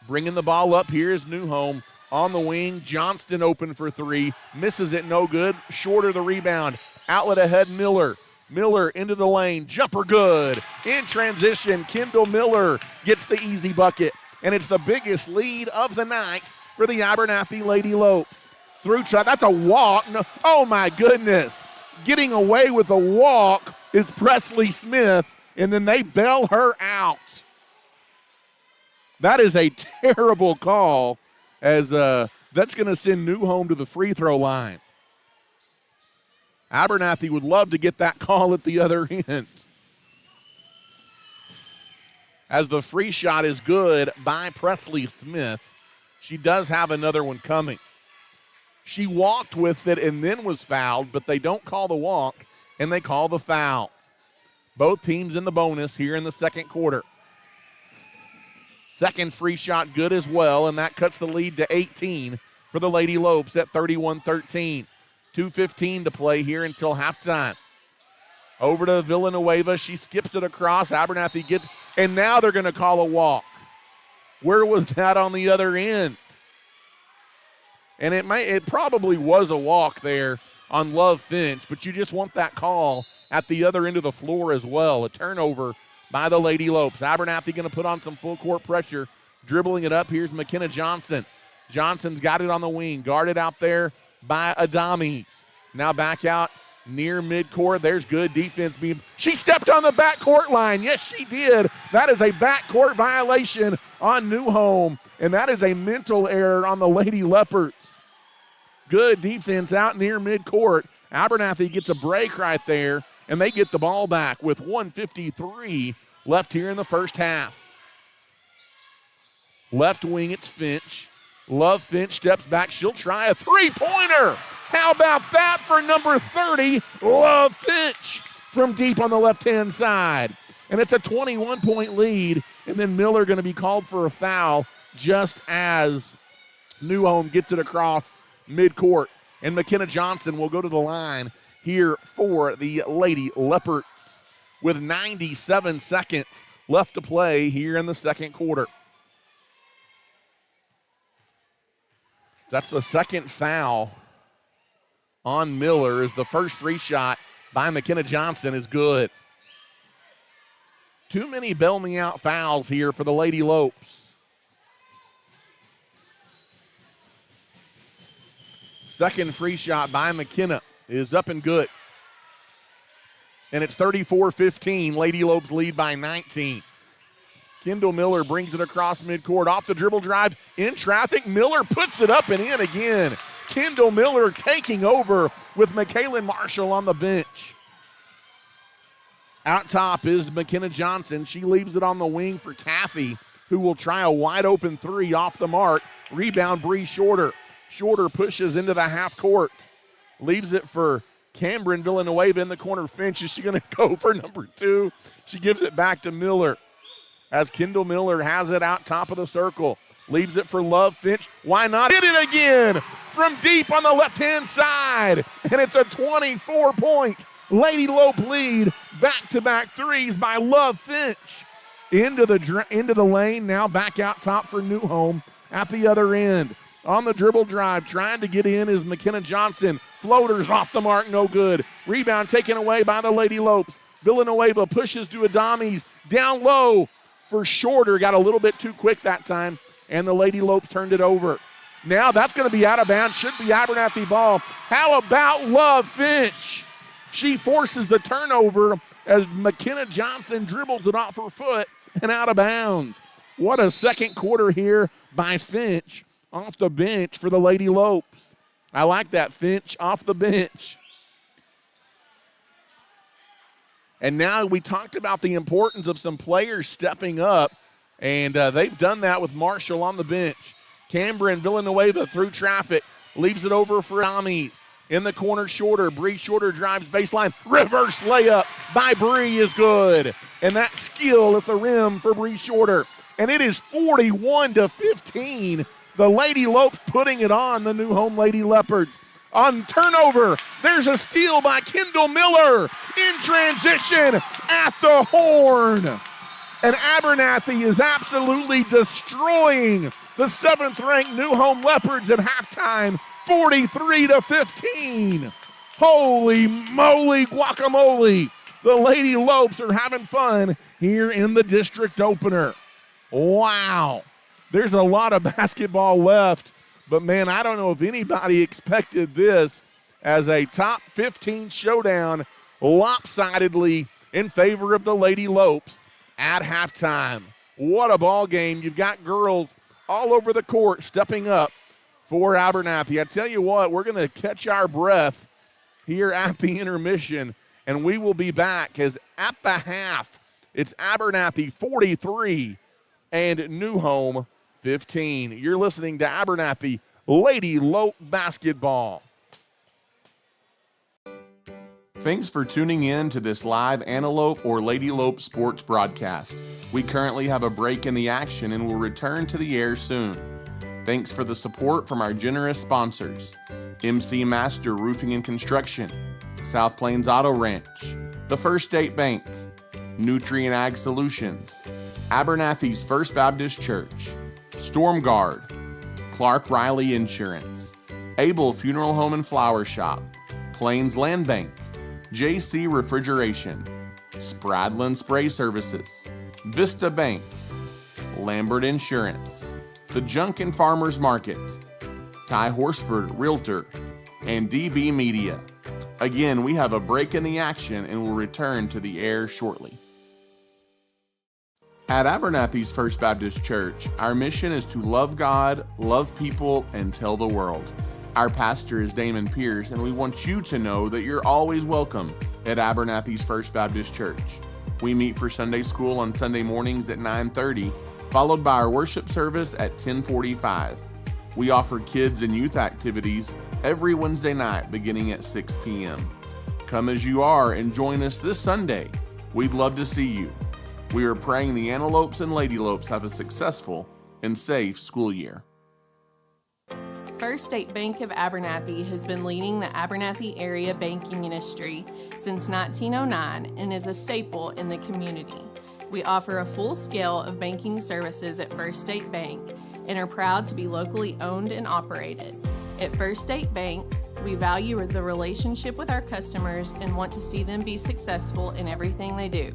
Bringing the ball up here is New Home. On the wing, Johnston open for 3. Misses it, no good. Shorter the rebound. Outlet ahead, Miller. Miller into the lane. Jumper good. In transition, Kendall Miller gets the easy bucket. And it's the biggest lead of the night for the Abernathy Lady Lopes. Through try. That's a walk. No, oh, my goodness. Getting away with a walk is Presley Smith, and then they bail her out. That is a terrible call, as that's going to send New Home to the free throw line. Abernathy would love to get that call at the other end. As the free shot is good by Presley Smith, she does have another one coming. She walked with it and then was fouled, but they don't call the walk, and they call the foul. Both teams in the bonus here in the second quarter. Second free shot good as well, and that cuts the lead to 18 for the Lady Lopes at 31-13. 2:15 to play here until halftime. Over to Villanueva. She skips it across. Abernathy gets, and now they're going to call a walk. Where was that on the other end? And it probably was a walk there on Love Finch, but you just want that call at the other end of the floor as well. A turnover by the Lady Lopes. Abernathy going to put on some full court pressure. Dribbling it up, here's McKenna Johnson. Johnson's got it on the wing. Guarded out there by Adames. Now back out near midcourt. There's good defense. She stepped on the backcourt line. Yes, she did. That is a backcourt violation on New Home, and that is a mental error on the Lady Leopards. Good defense out near midcourt. Abernathy gets a break right there, and they get the ball back with 1:53 left here in the first half. Left wing, it's Finch. Love Finch steps back. She'll try a three-pointer. How about that for number 30, Love Finch, from deep on the left-hand side. And it's a 21-point lead, and then Miller going to be called for a foul just as New Home gets it across midcourt. And McKenna Johnson will go to the line here for the Lady Leopards with 97 seconds left to play here in the second quarter. That's the second foul on Miller, as the first free shot by McKenna Johnson is good. Too many bail me out fouls here for the Lady Lopes. Second free shot by McKenna is up and good. And it's 34-15. Lady Lopes lead by 19. Kendall Miller brings it across midcourt. Off the dribble drive in traffic. Miller puts it up and in again. Kendall Miller taking over with McKaylin Marshall on the bench. Out top is McKenna Johnson. She leaves it on the wing for Kathy, who will try a wide open three off the mark. Rebound, Bree Shorter. Shorter pushes into the half court. Leaves it for Cameron Villanueva in the corner. Finch, is she going to go for number 2? She gives it back to Miller as Kendall Miller has it out top of the circle. Leaves it for Love. Finch, why not hit it again from deep on the left-hand side? And it's a 24-point Lady Lope lead. Back-to-back threes by Love Finch. Into the lane, now back out top for Newhome at the other end. On the dribble drive, trying to get in is McKenna Johnson. Floaters off the mark, no good. Rebound taken away by the Lady Lopes. Villanueva pushes to Adames. Down low for Shorter. Got a little bit too quick that time, and the Lady Lopes turned it over. Now that's going to be out of bounds. Should be Abernathy ball. How about Love Finch? She forces the turnover as McKenna Johnson dribbles it off her foot and out of bounds. What a second quarter here by Finch off the bench for the Lady Lopes. I like that, Finch off the bench. And now we talked about the importance of some players stepping up, and they've done that with Marshall on the bench. Cameron Villanueva through traffic, leaves it over for Amies. In the corner, Shorter. Bree Shorter drives baseline. Reverse layup by Bree is good. And that skill at the rim for Bree Shorter. And it is 41-15. The Lady Lopes putting it on the Newhome Lady Leopards. On turnover, there's a steal by Kendall Miller in transition at the horn. And Abernathy is absolutely destroying the 7th-ranked Newhome Leopards at halftime, 43-15. Holy moly guacamole. The Lady Lopes are having fun here in the district opener. Wow. There's a lot of basketball left, but man, I don't know if anybody expected this as a top 15 showdown lopsidedly in favor of the Lady Lopes at halftime. What a ball game. You've got girls all over the court stepping up for Abernathy. I tell you what, we're going to catch our breath here at the intermission, and we will be back as at the half, it's Abernathy 43 and Newhome 15. You're listening to Abernathy Lady Lope Basketball. Thanks for tuning in to this live Antelope or Lady Lope sports broadcast. We currently have a break in the action and will return to the air soon. Thanks for the support from our generous sponsors: MC Master Roofing and Construction, South Plains Auto Ranch, The First State Bank, Nutrient Ag Solutions, Abernathy's First Baptist Church, Storm Guard, Clark Riley Insurance, Able Funeral Home and Flower Shop, Plains Land Bank, JC Refrigeration, Spradlin Spray Services, Vista Bank, Lambert Insurance, The Junkin Farmers Market, Ty Horsford Realtor, and DB Media. Again, we have a break in the action and will return to the air shortly. At Abernathy's First Baptist Church, our mission is to love God, love people, and tell the world. Our pastor is Damon Pierce, and we want you to know that you're always welcome at Abernathy's First Baptist Church. We meet for Sunday school on Sunday mornings at 9:30, followed by our worship service at 10:45. We offer kids and youth activities every Wednesday night beginning at 6 p.m. Come as you are and join us this Sunday. We'd love to see you. We are praying the Antelopes and Lady Lopes have a successful and safe school year. First State Bank of Abernathy has been leading the Abernathy area banking industry since 1909 and is a staple in the community. We offer a full scale of banking services at First State Bank and are proud to be locally owned and operated. At First State Bank, we value the relationship with our customers and want to see them be successful in everything they do.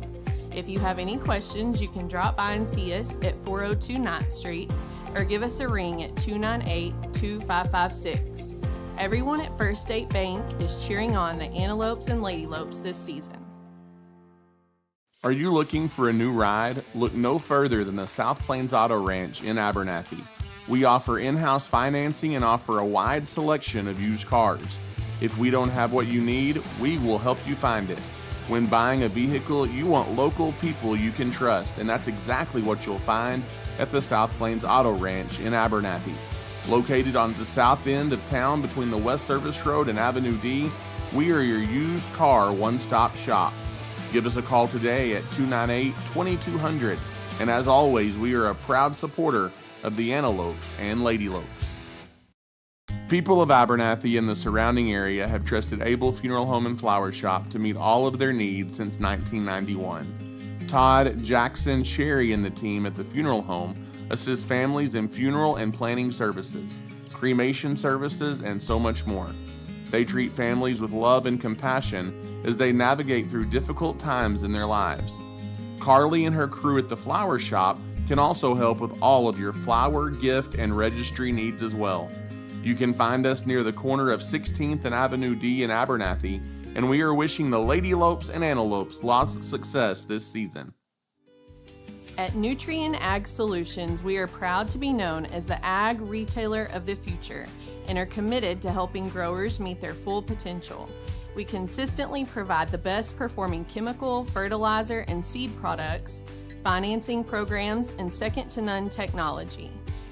If you have any questions, you can drop by and see us at 402 9th Street or give us a ring at 298-2556. Everyone at First State Bank is cheering on the Antelopes and Lady Lopes this season. Are you looking for a new ride? Look no further than the South Plains Auto Ranch in Abernathy. We offer in-house financing and offer a wide selection of used cars. If we don't have what you need, we will help you find it. When buying a vehicle, you want local people you can trust, and that's exactly what you'll find at the South Plains Auto Ranch in Abernathy. Located on the south end of town between the West Service Road and Avenue D, we are your used car one-stop shop. Give us a call today at 298-2200, and as always, we are a proud supporter of the Antelopes and Lady Lopes. People of Abernathy and the surrounding area have trusted Abel Funeral Home and Flower Shop to meet all of their needs since 1991. Todd, Jackson, Sherry, and the team at the funeral home assist families in funeral and planning services, cremation services, and so much more. They treat families with love and compassion as they navigate through difficult times in their lives. Carly and her crew at the Flower Shop can also help with all of your flower, gift, and registry needs as well. You can find us near the corner of 16th and Avenue D in Abernathy, and we are wishing the Lady Lopes and Antelopes lots of success this season. At Nutrien Ag Solutions, we are proud to be known as the ag retailer of the future and are committed to helping growers meet their full potential. We consistently provide the best performing chemical, fertilizer, and seed products, financing programs, and second-to-none technology.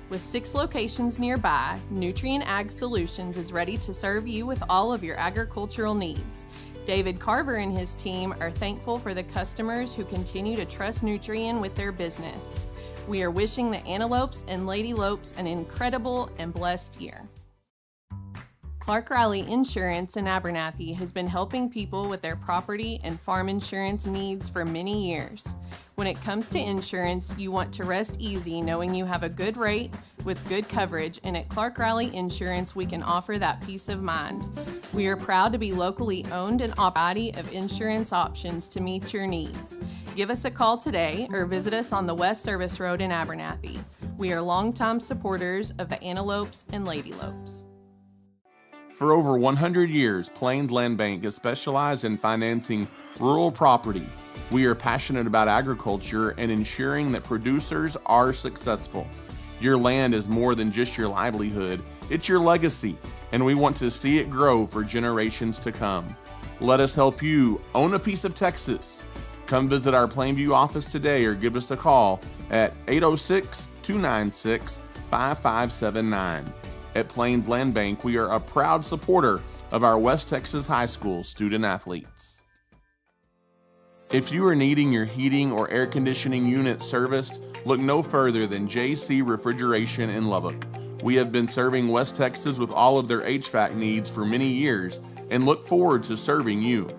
With 6 locations nearby, Nutrien Ag Solutions is ready to serve you with all of your agricultural needs. David Carver and his team are thankful for the customers who continue to trust Nutrien with their business. We are wishing the Antelopes and Lady Lopes an incredible and blessed year. Clark Riley Insurance in Abernathy has been helping people with their property and farm insurance needs for many years. When it comes to insurance, you want to rest easy knowing you have a good rate with good coverage, and at Clark Riley Insurance, we can offer that peace of mind. We are proud to be locally owned and operated of insurance options to meet your needs. Give us a call today or visit us on the West Service Road in Abernathy. We are longtime supporters of the Antelopes and Lady Lopes. For over 100 years, Plains Land Bank has specialized in financing rural property. We are passionate about agriculture and ensuring that producers are successful. Your land is more than just your livelihood, it's your legacy, and we want to see it grow for generations to come. Let us help you own a piece of Texas. Come visit our Plainview office today or give us a call at 806-296-5579. At Plains Land Bank, we are a proud supporter of our West Texas High School student athletes. If you are needing your heating or air conditioning unit serviced, look no further than JC Refrigeration in Lubbock. We have been serving West Texas with all of their HVAC needs for many years and look forward to serving you.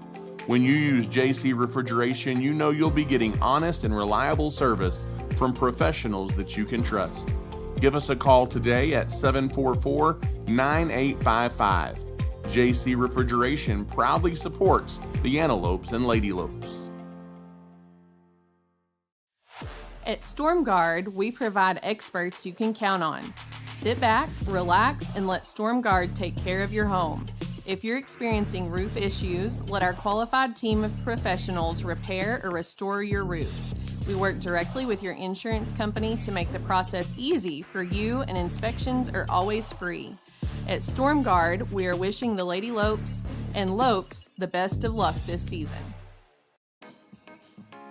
When you use JC Refrigeration, you know you'll be getting honest and reliable service from professionals that you can trust. Give us a call today at 744-9855. JC Refrigeration proudly supports the Antelopes and Lady Lopes. At StormGuard, we provide experts you can count on. Sit back, relax, and let StormGuard take care of your home. If you're experiencing roof issues, let our qualified team of professionals repair or restore your roof. We work directly with your insurance company to make the process easy for you, and inspections are always free. At StormGuard, we are wishing the Lady Lopes and Lopes the best of luck this season.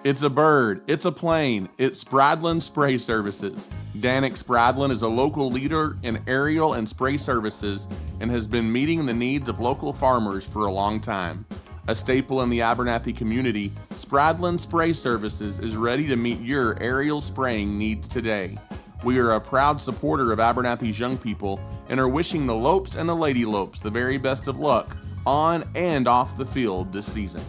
It's a bird, it's a plane, it's Spradlin Spray Services. Danik Spradlin is a local leader in aerial and spray services and has been meeting the needs of local farmers for a long time. A staple in the Abernathy community, Spradlin Spray Services is ready to meet your aerial spraying needs today. We are a proud supporter of Abernathy's young people and are wishing the Lopes and the Lady Lopes the very best of luck on and off the field this season.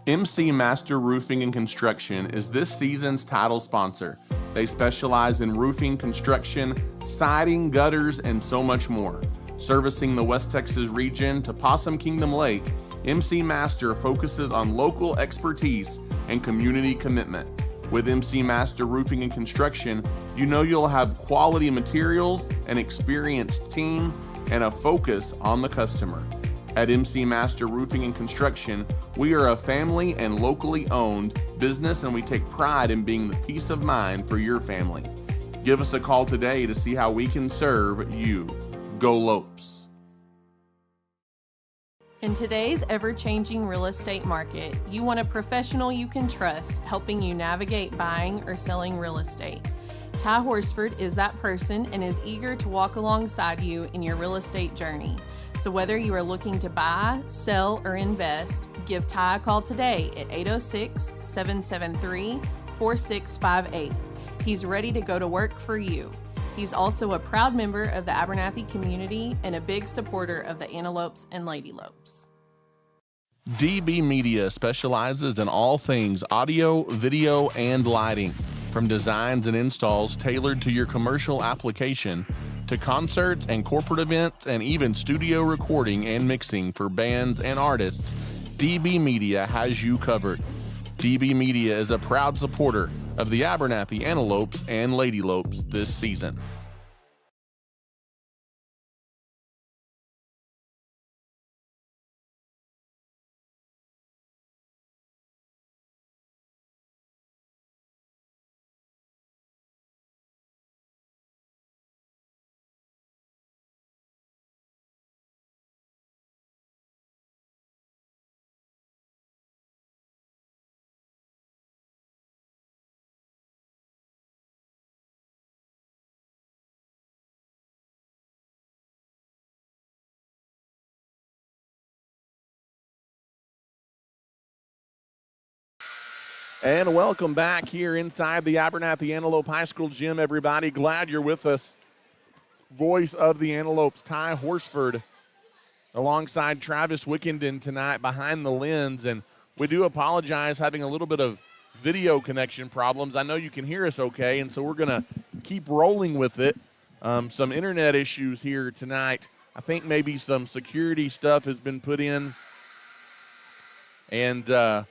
MC Master Roofing and Construction is this season's title sponsor. They specialize in roofing, construction, siding, gutters, and so much more. Servicing the West Texas region to Possum Kingdom Lake, MC Master focuses on local expertise and community commitment. With MC Master Roofing and Construction, you know you'll have quality materials, an experienced team, and a focus on the customer. At MC Master Roofing and Construction, we are a family and locally owned business, and we take pride in being the peace of mind for your family. Give us a call today to see how we can serve you. Go Lopes. In today's ever-changing real estate market, you want a professional you can trust helping you navigate buying or selling real estate. Ty Horsford is that person and is eager to walk alongside you in your real estate journey. So whether you are looking to buy, sell, or invest, give Ty a call today at 806-773-4658. He's ready to go to work for you. He's also a proud member of the Abernathy community and a big supporter of the Antelopes and Lady Lopes. DB Media specializes in all things audio, video, and lighting. From designs and installs tailored to your commercial application, to concerts and corporate events, and even studio recording and mixing for bands and artists, DB Media has you covered. DB Media is a proud supporter of the Abernathy Antelopes and Lady Lopes this season. And welcome back here inside the Abernathy Antelope High School gym, everybody. Glad you're with us. Voice of the Antelopes, Ty Horsford, alongside Travis Wickenden tonight behind the lens. And we do apologize having a little bit of video connection problems. I know you can hear us okay, and so we're going to keep rolling with it. Some internet issues here tonight. I think maybe some security stuff has been put in. And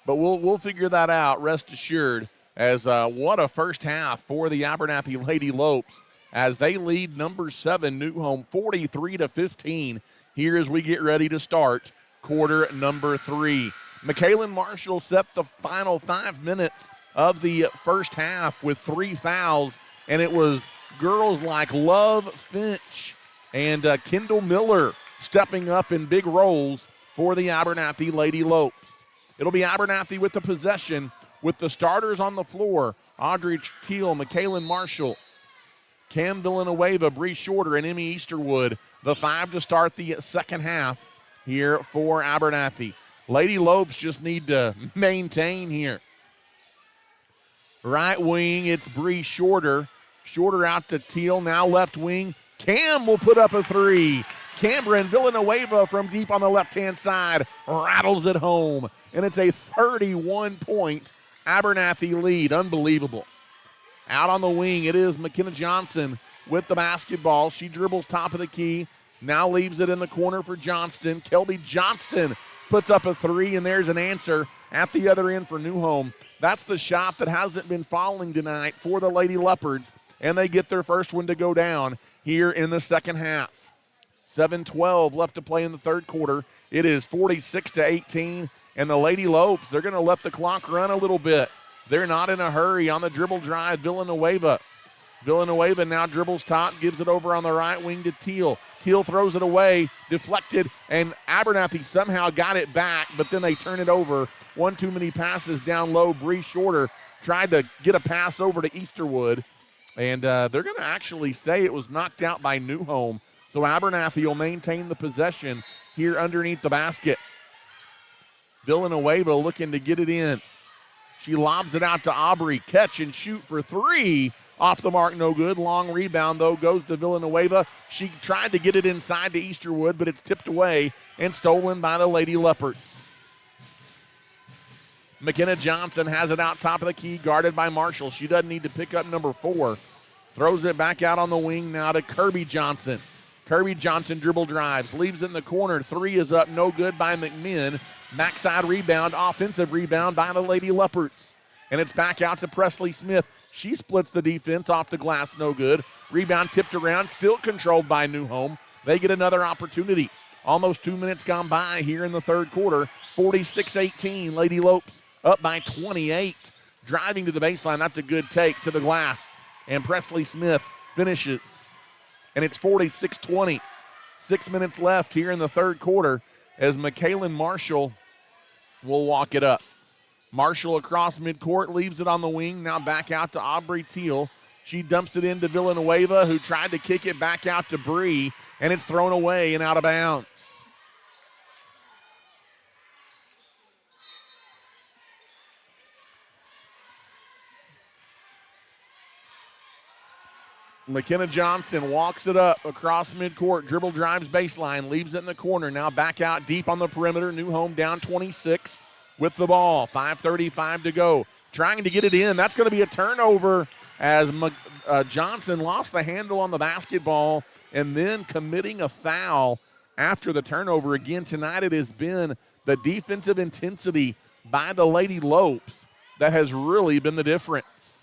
but we'll figure that out, rest assured, as what a first half for the Abernathy Lady Lopes as they lead number 7 New Home 43-15 here as we get ready to start quarter number 3. McKaylin Marshall set the final 5 minutes of the first half with 3 fouls, and it was girls like Love Finch and Kendall Miller stepping up in big roles for the Abernathy Lady Lopes. It'll be Abernathy with the possession with the starters on the floor. Audrey Teal, McKaylin Marshall, Cam Villanueva, Bree Shorter, and Emmy Easterwood. The 5 to start the second half here for Abernathy. Lady Lopes just need to maintain here. Right wing, it's Bree Shorter. Shorter out to Teal, now left wing. Cam will put up a 3. Cameron Villanueva from deep on the left-hand side rattles it home. And it's a 31-point Abernathy lead. Unbelievable. Out on the wing, it is McKenna Johnson with the basketball. She dribbles top of the key, now leaves it in the corner for Johnston. Kelby Johnston puts up a 3, and there's an answer at the other end for New Home. That's the shot that hasn't been falling tonight for the Lady Leopards, and they get their first one to go down here in the second half. 7:12 left to play in the third quarter. It is 46-18. And the Lady Lopes, they're going to let the clock run a little bit. They're not in a hurry on the dribble drive. Villanueva now dribbles top, gives it over on the right wing to Teal. Teal throws it away, deflected, and Abernathy somehow got it back, but then they turn it over. One too many passes down low. Bree Shorter tried to get a pass over to Easterwood, and they're going to actually say it was knocked out by New Home. So Abernathy will maintain the possession here underneath the basket. Villanueva looking to get it in. She lobs it out to Aubrey. Catch and shoot for 3. Off the mark, no good. Long rebound, though, goes to Villanueva. She tried to get it inside to Easterwood, but it's tipped away and stolen by the Lady Leopards. McKenna Johnson has it out top of the key, guarded by Marshall. She doesn't need to pick up number 4. Throws it back out on the wing now to Kirby Johnson. Kirby Johnson dribble drives, leaves it in the corner. 3 is up, no good by McMinn. Backside rebound, offensive rebound by the Lady Leopards. And it's back out to Presley Smith. She splits the defense off the glass, no good. Rebound tipped around, still controlled by New Home. They get another opportunity. Almost 2 minutes gone by here in the third quarter. 46-18, Lady Lopes up by 28. Driving to the baseline, that's a good take to the glass. And Presley Smith finishes. And it's 46-20. 6 minutes left here in the third quarter. as McKaylin Marshall will walk it up. Marshall across midcourt, leaves it on the wing. Now back out to Aubrey Teal. She dumps it into Villanueva, who tried to kick it back out to Bree, and it's thrown away and out of bounds. McKenna Johnson walks it up across midcourt, dribble drives baseline, leaves it in the corner. Now back out deep on the perimeter. New Home down 26 with the ball. 5:35 to go. Trying to get it in. That's going to be a turnover as Johnson lost the handle on the basketball and then committing a foul after the turnover. Again, tonight it has been the defensive intensity by the Lady Lopes that has really been the difference.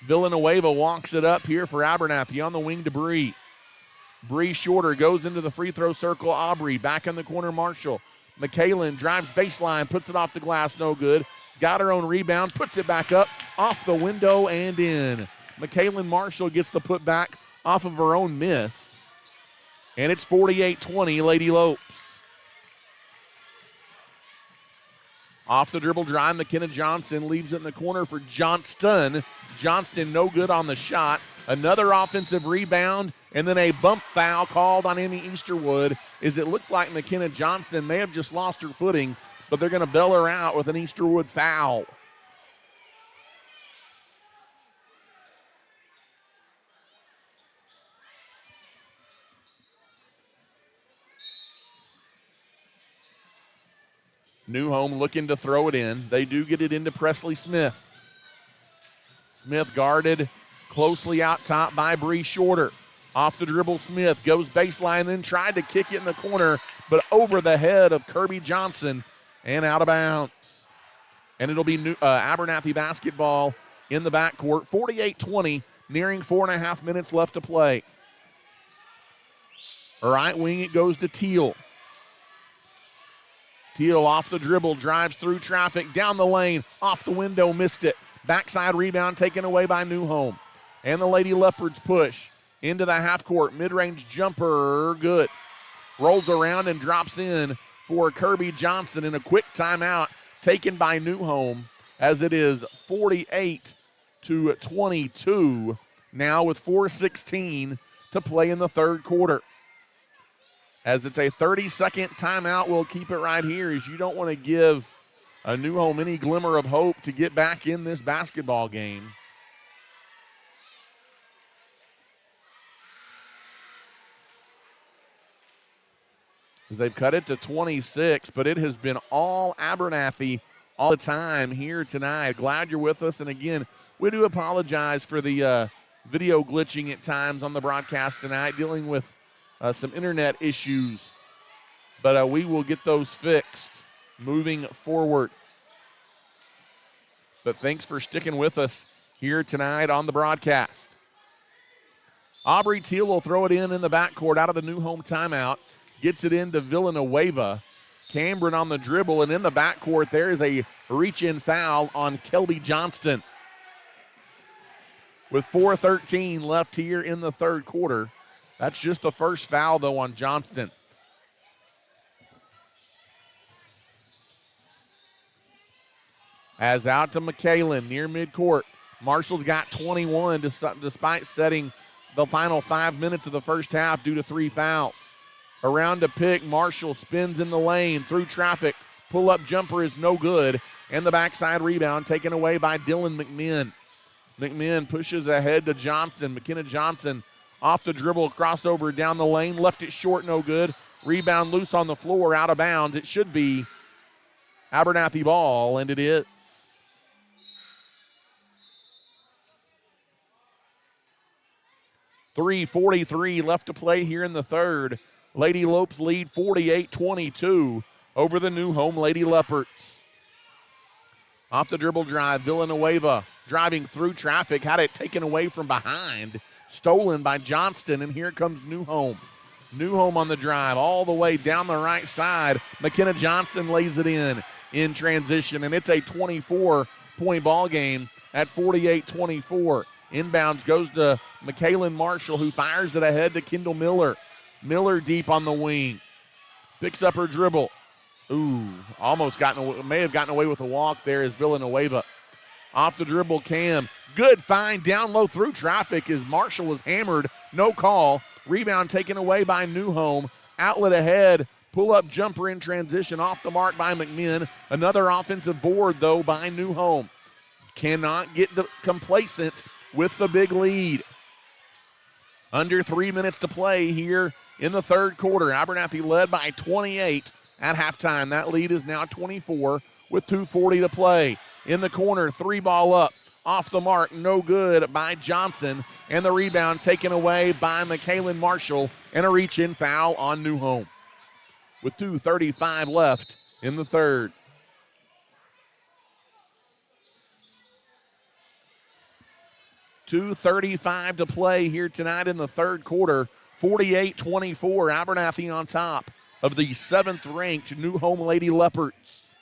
Villanueva walks it up here for Abernathy on the wing to Bree. Bree shorter, goes into the free throw circle. Aubrey back in the corner, Marshall. McKaylin drives baseline, puts it off the glass, no good. Got her own rebound, puts it back up, off the window and in. McKaylin Marshall gets the putback off of her own miss. And it's 48-20, Lady Lopes. Off the dribble drive, McKenna Johnson leaves it in the corner for Johnston. Johnston no good on the shot. Another offensive rebound, and then a bump foul called on Emmy Easterwood, as it looked like McKenna Johnson may have just lost her footing, but they're going to bail her out with an Easterwood foul. New Home looking to throw it in. They do get it into Presley Smith. Smith guarded closely out top by Bree Shorter. Off the dribble, Smith goes baseline, then tried to kick it in the corner, but over the head of Kirby Johnson and out of bounds. And it'll be Abernathy basketball in the backcourt. 48-20, nearing 4.5 minutes left to play. Right wing, it goes to Teal. Teal off the dribble, drives through traffic, down the lane, off the window, missed it. Backside rebound taken away by New Home. And the Lady Leopards push into the half court. Mid-range jumper, good. Rolls around and drops in for Kirby Johnson in a quick timeout taken by New Home, as it is 48-22 now with 4:16 to play in the third quarter. As it's a 30-second timeout, we'll keep it right here, as you don't want to give a New Home any glimmer of hope to get back in this basketball game. As they've cut it to 26, but it has been all Abernathy all the time here tonight. Glad you're with us. And again, we do apologize for the video glitching at times on the broadcast tonight, dealing with some internet issues. But we will get those fixed moving forward. But thanks for sticking with us here tonight on the broadcast. Aubrey Teal will throw it in the backcourt out of the New Home timeout. Gets it into Villanueva. Cameron on the dribble, and in the backcourt there is a reach-in foul on Kelby Johnston. With 4:13 left here in the third quarter. That's just the first foul, though, on Johnston. As out to McKaylin near midcourt. Marshall's got 21 despite setting the final 5 minutes of the first half due to 3 fouls. Around to pick, Marshall spins in the lane through traffic. Pull-up jumper is no good, and the backside rebound taken away by Dylan McMinn. McMinn pushes ahead to Johnson. McKenna Johnson off the dribble, crossover down the lane, left it short, no good. Rebound loose on the floor, out of bounds. It should be Abernathy ball, and it is. .343 left to play here in the third. Lady Lopes lead 48-22 over the New Home Lady Leopards. Off the dribble drive, Villanueva driving through traffic, had it taken away from behind. Stolen by Johnston, and here comes New Home. New Home on the drive all the way down the right side. McKenna Johnson lays it in transition, and it's a 24-point ball game at 48-24. Inbounds goes to McKaylin Marshall, who fires it ahead to Kendall Miller. Miller deep on the wing. Picks up her dribble. Ooh, may have gotten away with a walk there is Villanueva. Off the dribble, Cam. Good find down low through traffic as Marshall was hammered. No call. Rebound taken away by Newhome. Outlet ahead. Pull-up jumper in transition off the mark by McMinn. Another offensive board, though, by Newhome. Cannot get complacent with the big lead. Under 3 minutes to play here in the third quarter. Abernathy led by 28 at halftime. That lead is now 24 with 2:40 to play. In the corner, 3-ball up. Off the mark, no good by Johnson. And the rebound taken away by McKaylin Marshall. And a reach-in foul on Newhome. With 2:35 left in the third. .235 to play here tonight in the third quarter. 48-24, Abernathy on top of the 7th-ranked Newhome Lady Leopards.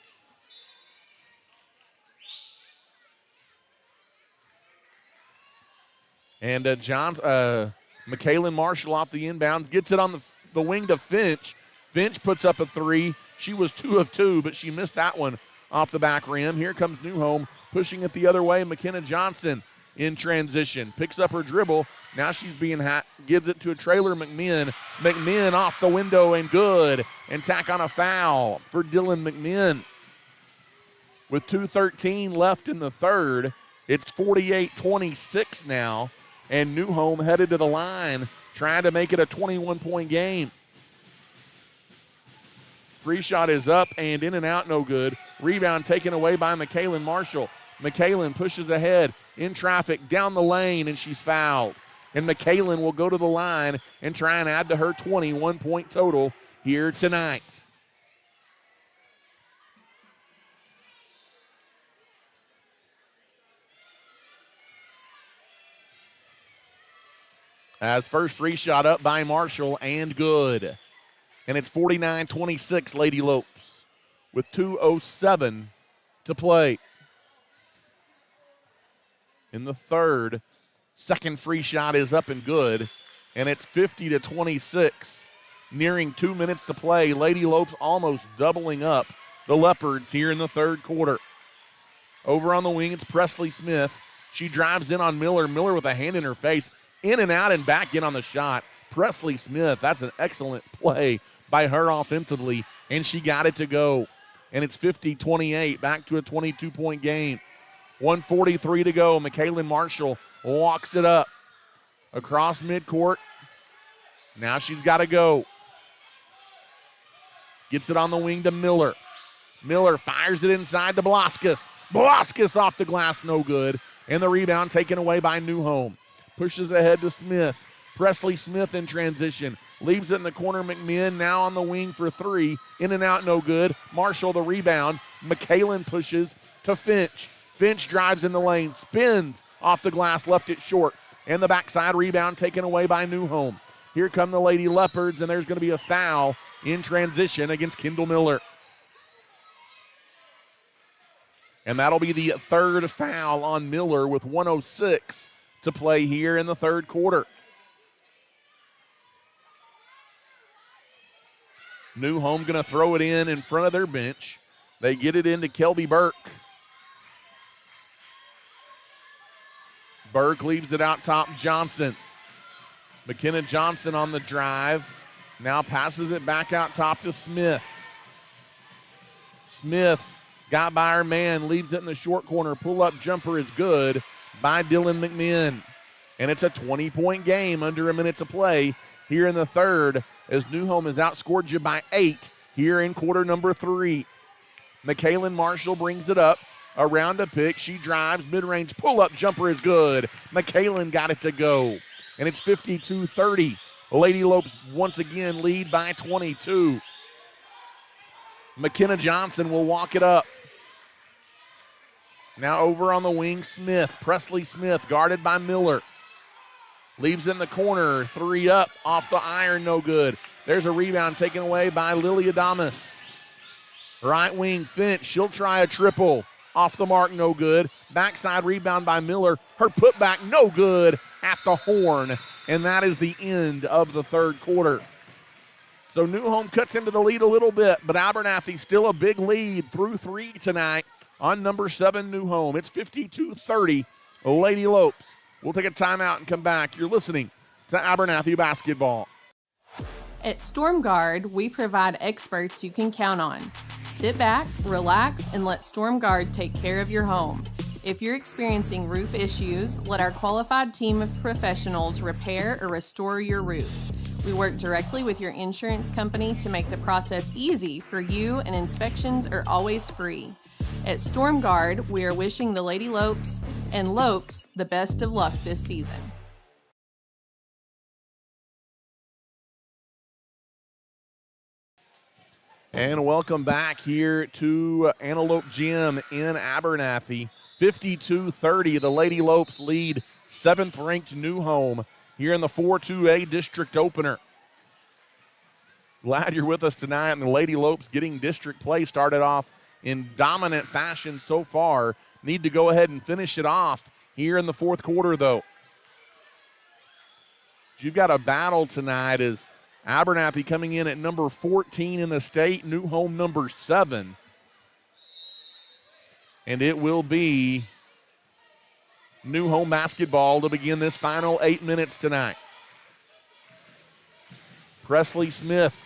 And McKaylin Marshall off the inbound, gets it on the wing to Finch. Finch puts up a three. She was 2 of 2, but she missed that one off the back rim. Here comes Newhome, pushing it the other way. McKenna Johnson in transition. Picks up her dribble. Now she's being gives it to a trailer McMinn. McMinn off the window and good. And tack on a foul for Dylan McMinn. With 2:13 left in the third, it's 48-26 now. And Newhome headed to the line, trying to make it a 21-point game. Free shot is up and in and out, no good. Rebound taken away by McKaylin Marshall. McKaylin pushes ahead in traffic down the lane, and she's fouled. And McKaylin will go to the line and try and add to her 21-point total here tonight. As first free shot up by Marshall and good. And it's 49-26 Lady Lopes with 2:07 to play. In the third, second free shot is up and good, and it's 50-26. Nearing 2 minutes to play. Lady Lopes almost doubling up the Leopards here in the third quarter. Over on the wing, it's Presley Smith. She drives in on Miller. Miller with a hand in her face. In and out and back in on the shot. Presley Smith, that's an excellent play by her offensively, and she got it to go. And it's 50-28, back to a 22-point game. 1:43 to go. McKaylin Marshall walks it up across midcourt. Now she's got to go. Gets it on the wing to Miller. Miller fires it inside to Blaskus. Blaskus off the glass, no good. And the rebound taken away by Newhome. Pushes ahead to Smith. Presley Smith in transition. Leaves it in the corner. McMinn now on the wing for three. In and out, no good. Marshall the rebound. McKaylin pushes to Finch. Finch drives in the lane. Spins off the glass. Left it short. And the backside rebound taken away by Newhome. Here come the Lady Leopards, and there's going to be a foul in transition against Kendall Miller. And that'll be the third foul on Miller with 1:06 to play here in the third quarter. Newhome going to throw it in front of their bench. They get it into Kelby Burke. Burke leaves it out top Johnson. McKenna Johnson on the drive. Now passes it back out top to Smith. Smith got by her man, leaves it in the short corner. Pull-up jumper is good by Dylan McMinn. And it's a 20-point game under a minute to play here in the third as Newhome has outscored you by 8 here in quarter number 3. McKaylin Marshall brings it up. Around a pick, she drives, mid-range pull-up jumper is good. McKaylin got it to go. And it's 52-30. Lady Lopes once again lead by 22. McKenna Johnson will walk it up. Now over on the wing, Smith. Presley Smith guarded by Miller. Leaves in the corner. 3 up off the iron, no good. There's a rebound taken away by Lily Adamas. Right wing, Finch. She'll try a triple. Off the mark, no good. Backside rebound by Miller. Her putback, no good at the horn. And that is the end of the third quarter. So New Home cuts into the lead a little bit, but Abernathy still a big lead through 3 tonight on number 7 New Home. It's 52-30, Lady Lopes. We'll take a timeout and come back. You're listening to Abernathy basketball. At StormGuard, we provide experts you can count on. Sit back, relax, and let StormGuard take care of your home. If you're experiencing roof issues, let our qualified team of professionals repair or restore your roof. We work directly with your insurance company to make the process easy for you, and inspections are always free. At StormGuard, we are wishing the Lady Lopes and Lopes the best of luck this season. And welcome back here to Antelope Gym in Abernathy. 52-30, the Lady Lopes lead 7th-ranked New Home here in the 4-2A district opener. Glad you're with us tonight, and the Lady Lopes getting district play started off in dominant fashion so far. Need to go ahead and finish it off here in the 4th quarter, though. You've got a battle tonight as Abernathy coming in at number 14 in the state, New Home number 7. And it will be New Home basketball to begin this final 8 minutes tonight. Presley Smith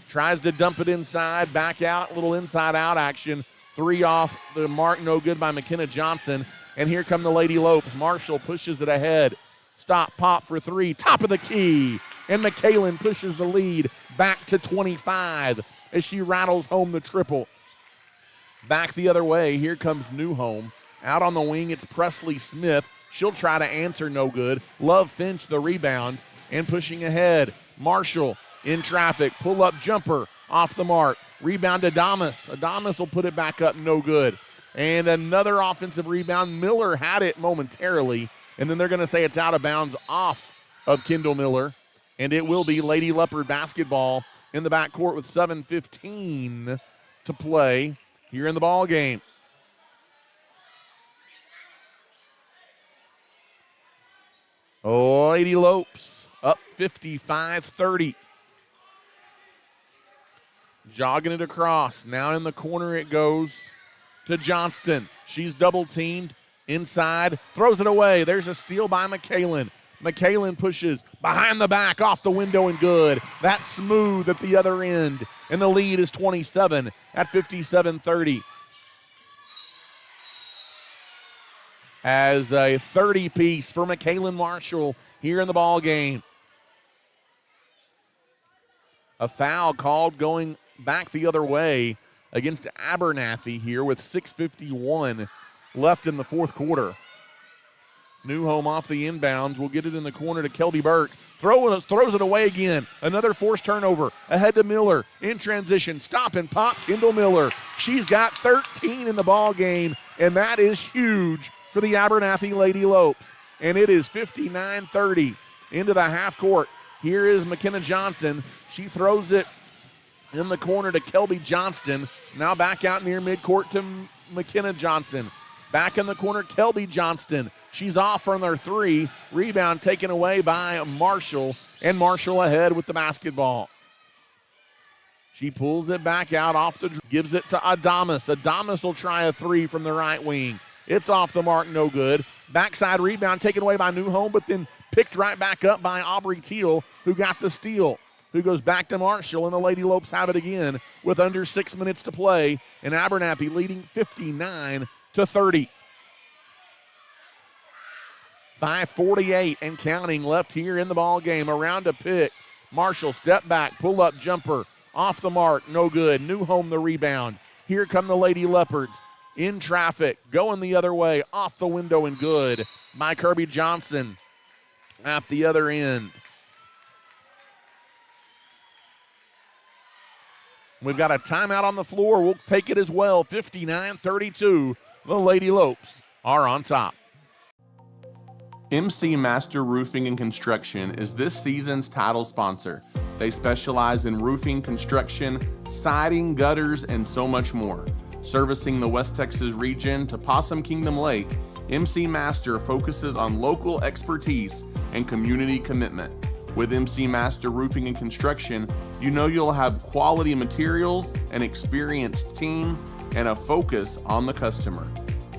tries to dump it inside, back out, little inside-out action. 3 off the mark, no good by McKenna Johnson. And here come the Lady Lopes. Marshall pushes it ahead. Stop, pop for 3, top of the key. And McKaylin pushes the lead back to 25 as she rattles home the triple. Back the other way, here comes New Home. Out on the wing, it's Presley Smith. She'll try to answer, no good. Love Finch the rebound and pushing ahead. Marshall in traffic, pull-up jumper off the mark. Rebound to Adamas. Adamas will put it back up, no good. And another offensive rebound. Miller had it momentarily, and then they're going to say it's out of bounds off of Kendall Miller. And it will be Lady Leopard basketball in the backcourt with 7:15 to play here in the ball game. Lady Lopes up 55-30. Jogging it across. Now in the corner it goes to Johnston. She's double teamed inside. Throws it away. There's a steal by McKaylin. McKaylin pushes behind the back, off the window, and good. That's smooth at the other end. And the lead is 27 at 57-30. As a 30-piece for McKaylin Marshall here in the ball game. A foul called going back the other way against Abernathy here with 6:51 left in the 4th quarter. New Home off the inbounds. Will get it in the corner to Kelby Burke. Throws it away again. Another forced turnover. Ahead to Miller in transition. Stop and pop Kendall Miller. She's got 13 in the ball game, and that is huge for the Abernathy Lady Lopes. And it is 59-30 into the half court. Here is McKenna Johnson. She throws it in the corner to Kelby Johnston. Now back out near midcourt to McKenna Johnson. Back in the corner, Kelby Johnston. She's off from their 3. Rebound taken away by Marshall, and Marshall ahead with the basketball. She pulls it back out off gives it to Adamas. Adamas will try a 3 from the right wing. It's off the mark, no good. Backside rebound taken away by New Home, but then picked right back up by Aubrey Teal, who got the steal, who goes back to Marshall, and the Lady Lopes have it again with under 6 minutes to play, and Abernathy leading 59-30. 5:48 and counting left here in the ball game. Around to pick. Marshall, step back, pull-up jumper. Off the mark, no good. New Home the rebound. Here come the Lady Leopards. In traffic, going the other way. Off the window and good by Kirby Johnson at the other end. We've got a timeout on the floor. We'll take it as well. 59-32. The Lady Lopes are on top. MC Master Roofing and Construction is this season's title sponsor. They specialize in roofing, construction, siding, gutters, and so much more. Servicing the West Texas region to Possum Kingdom Lake, MC Master focuses on local expertise and community commitment. With MC Master Roofing and Construction, you know you'll have quality materials, an experienced team, and a focus on the customer.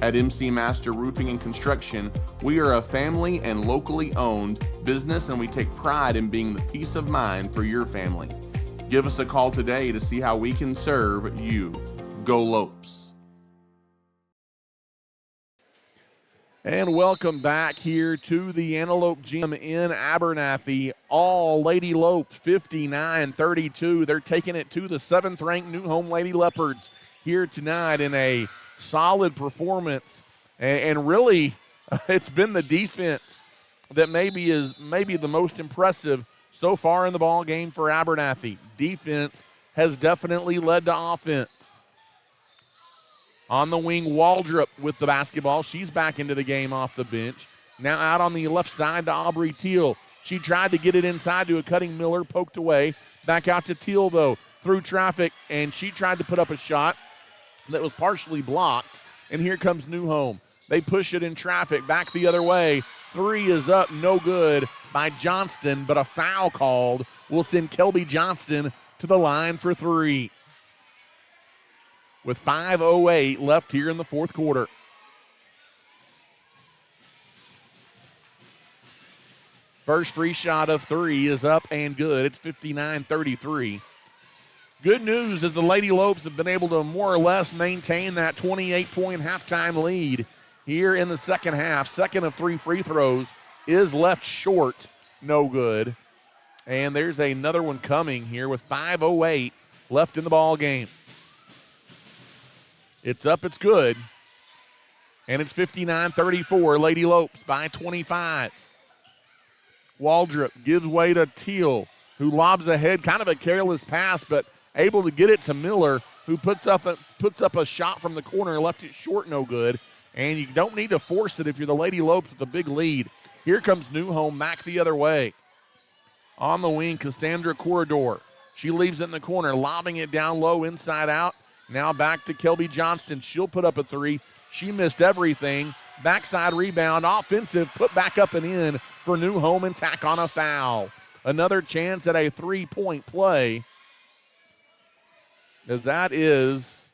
At MC Master Roofing and Construction, we are a family and locally owned business, and we take pride in being the peace of mind for your family. Give us a call today to see how we can serve you. Go Lopes. And welcome back here to the Antelope Gym in Abernathy. All Lady Lopes 59-32. They're taking it to the 7th-ranked New Home Lady Leopards here tonight in a solid performance. And really, it's been the defense that maybe is the most impressive so far in the ball game for Abernathy. Defense has definitely led to offense. On the wing, Waldrop with the basketball. She's back into the game off the bench. Now out on the left side to Aubrey Teal. She tried to get it inside to a cutting Miller, poked away. Back out to Teal, though, through traffic, and she tried to put up a shot that was partially blocked. And here comes New Home. They push it in traffic, back the other way. 3 is up, no good by Johnston, but a foul called will send Kelby Johnston to the line for 3. With 5:08 left here in the fourth quarter. First free shot of 3 is up and good. It's 59-33. Good news is the Lady Lopes have been able to more or less maintain that 28-point halftime lead here in the second half. Second of 3 free throws is left short. No good. And there's another one coming here with 5:08 left in the ball game. It's up, it's good. And it's 59-34. Lady Lopes by 25. Waldrop gives way to Teal, who lobs ahead, kind of a careless pass, but able to get it to Miller, who puts up a shot from the corner, left it short, no good. And you don't need to force it if you're the Lady Lopes with a big lead. Here comes New Home back the other way. On the wing, Cassandra Corridor. She leaves it in the corner, lobbing it down low, inside out. Now back to Kelby Johnston. She'll put up a 3. She missed everything. Backside rebound, offensive, put back up and in for New Home and tack on a foul. Another chance at a 3-point play. As that is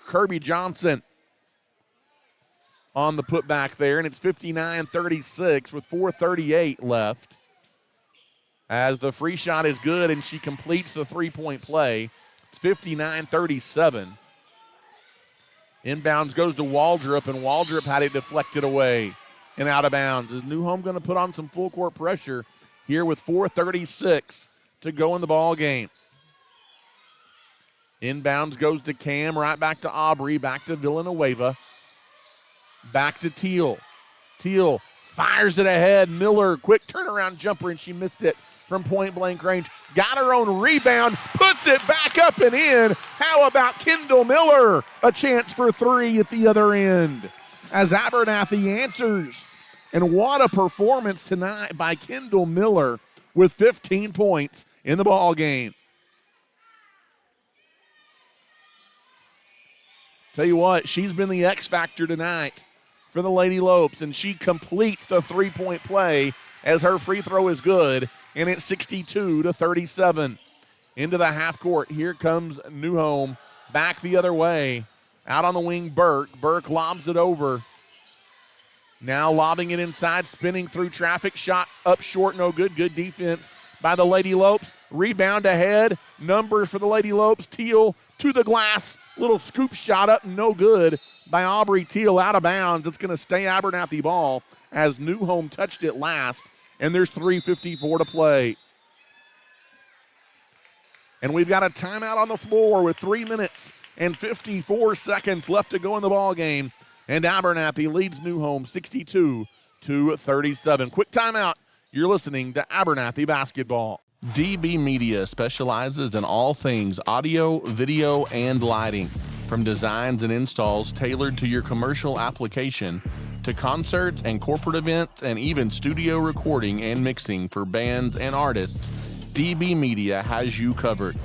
Kirby Johnson on the putback there, and it's 59-36 with 4:38 left. As the free shot is good and she completes the 3-point play. It's 59-37. Inbounds goes to Waldrop, and Waldrop had it deflected away and out of bounds. Is New Home going to put on some full court pressure here with 4:36 to go in the ball game? Inbounds goes to Cam, right back to Aubrey, back to Villanueva, back to Teal. Teal fires it ahead. Miller, quick turnaround jumper, and she missed it from point-blank range. Got her own rebound, puts it back up and in. How about Kendall Miller? A chance for 3 at the other end as Abernathy answers. And what a performance tonight by Kendall Miller with 15 points in the ball game. Tell you what, she's been the X factor tonight for the Lady Lopes, and she completes the 3-point play as her free throw is good. And it's 62-37. Into the half court. Here comes New Home. Back the other way. Out on the wing, Burke. Burke lobs it over. Now lobbing it inside, spinning through traffic. Shot up short, no good. Good defense by the Lady Lopes. Rebound ahead. Numbers for the Lady Lopes. Teal to the glass. Little scoop shot up, no good by Aubrey Teal, out of bounds. It's going to stay Abernathy ball as New Home touched it last. And there's 3:54 to play. And we've got a timeout on the floor with 3 minutes and 54 seconds left to go in the ball game. And Abernathy leads New Home 62-37. Quick timeout. You're listening to Abernathy basketball. DB Media specializes in all things audio, video, and lighting. From designs and installs tailored to your commercial application, to concerts and corporate events, and even studio recording and mixing for bands and artists, DB Media has you covered.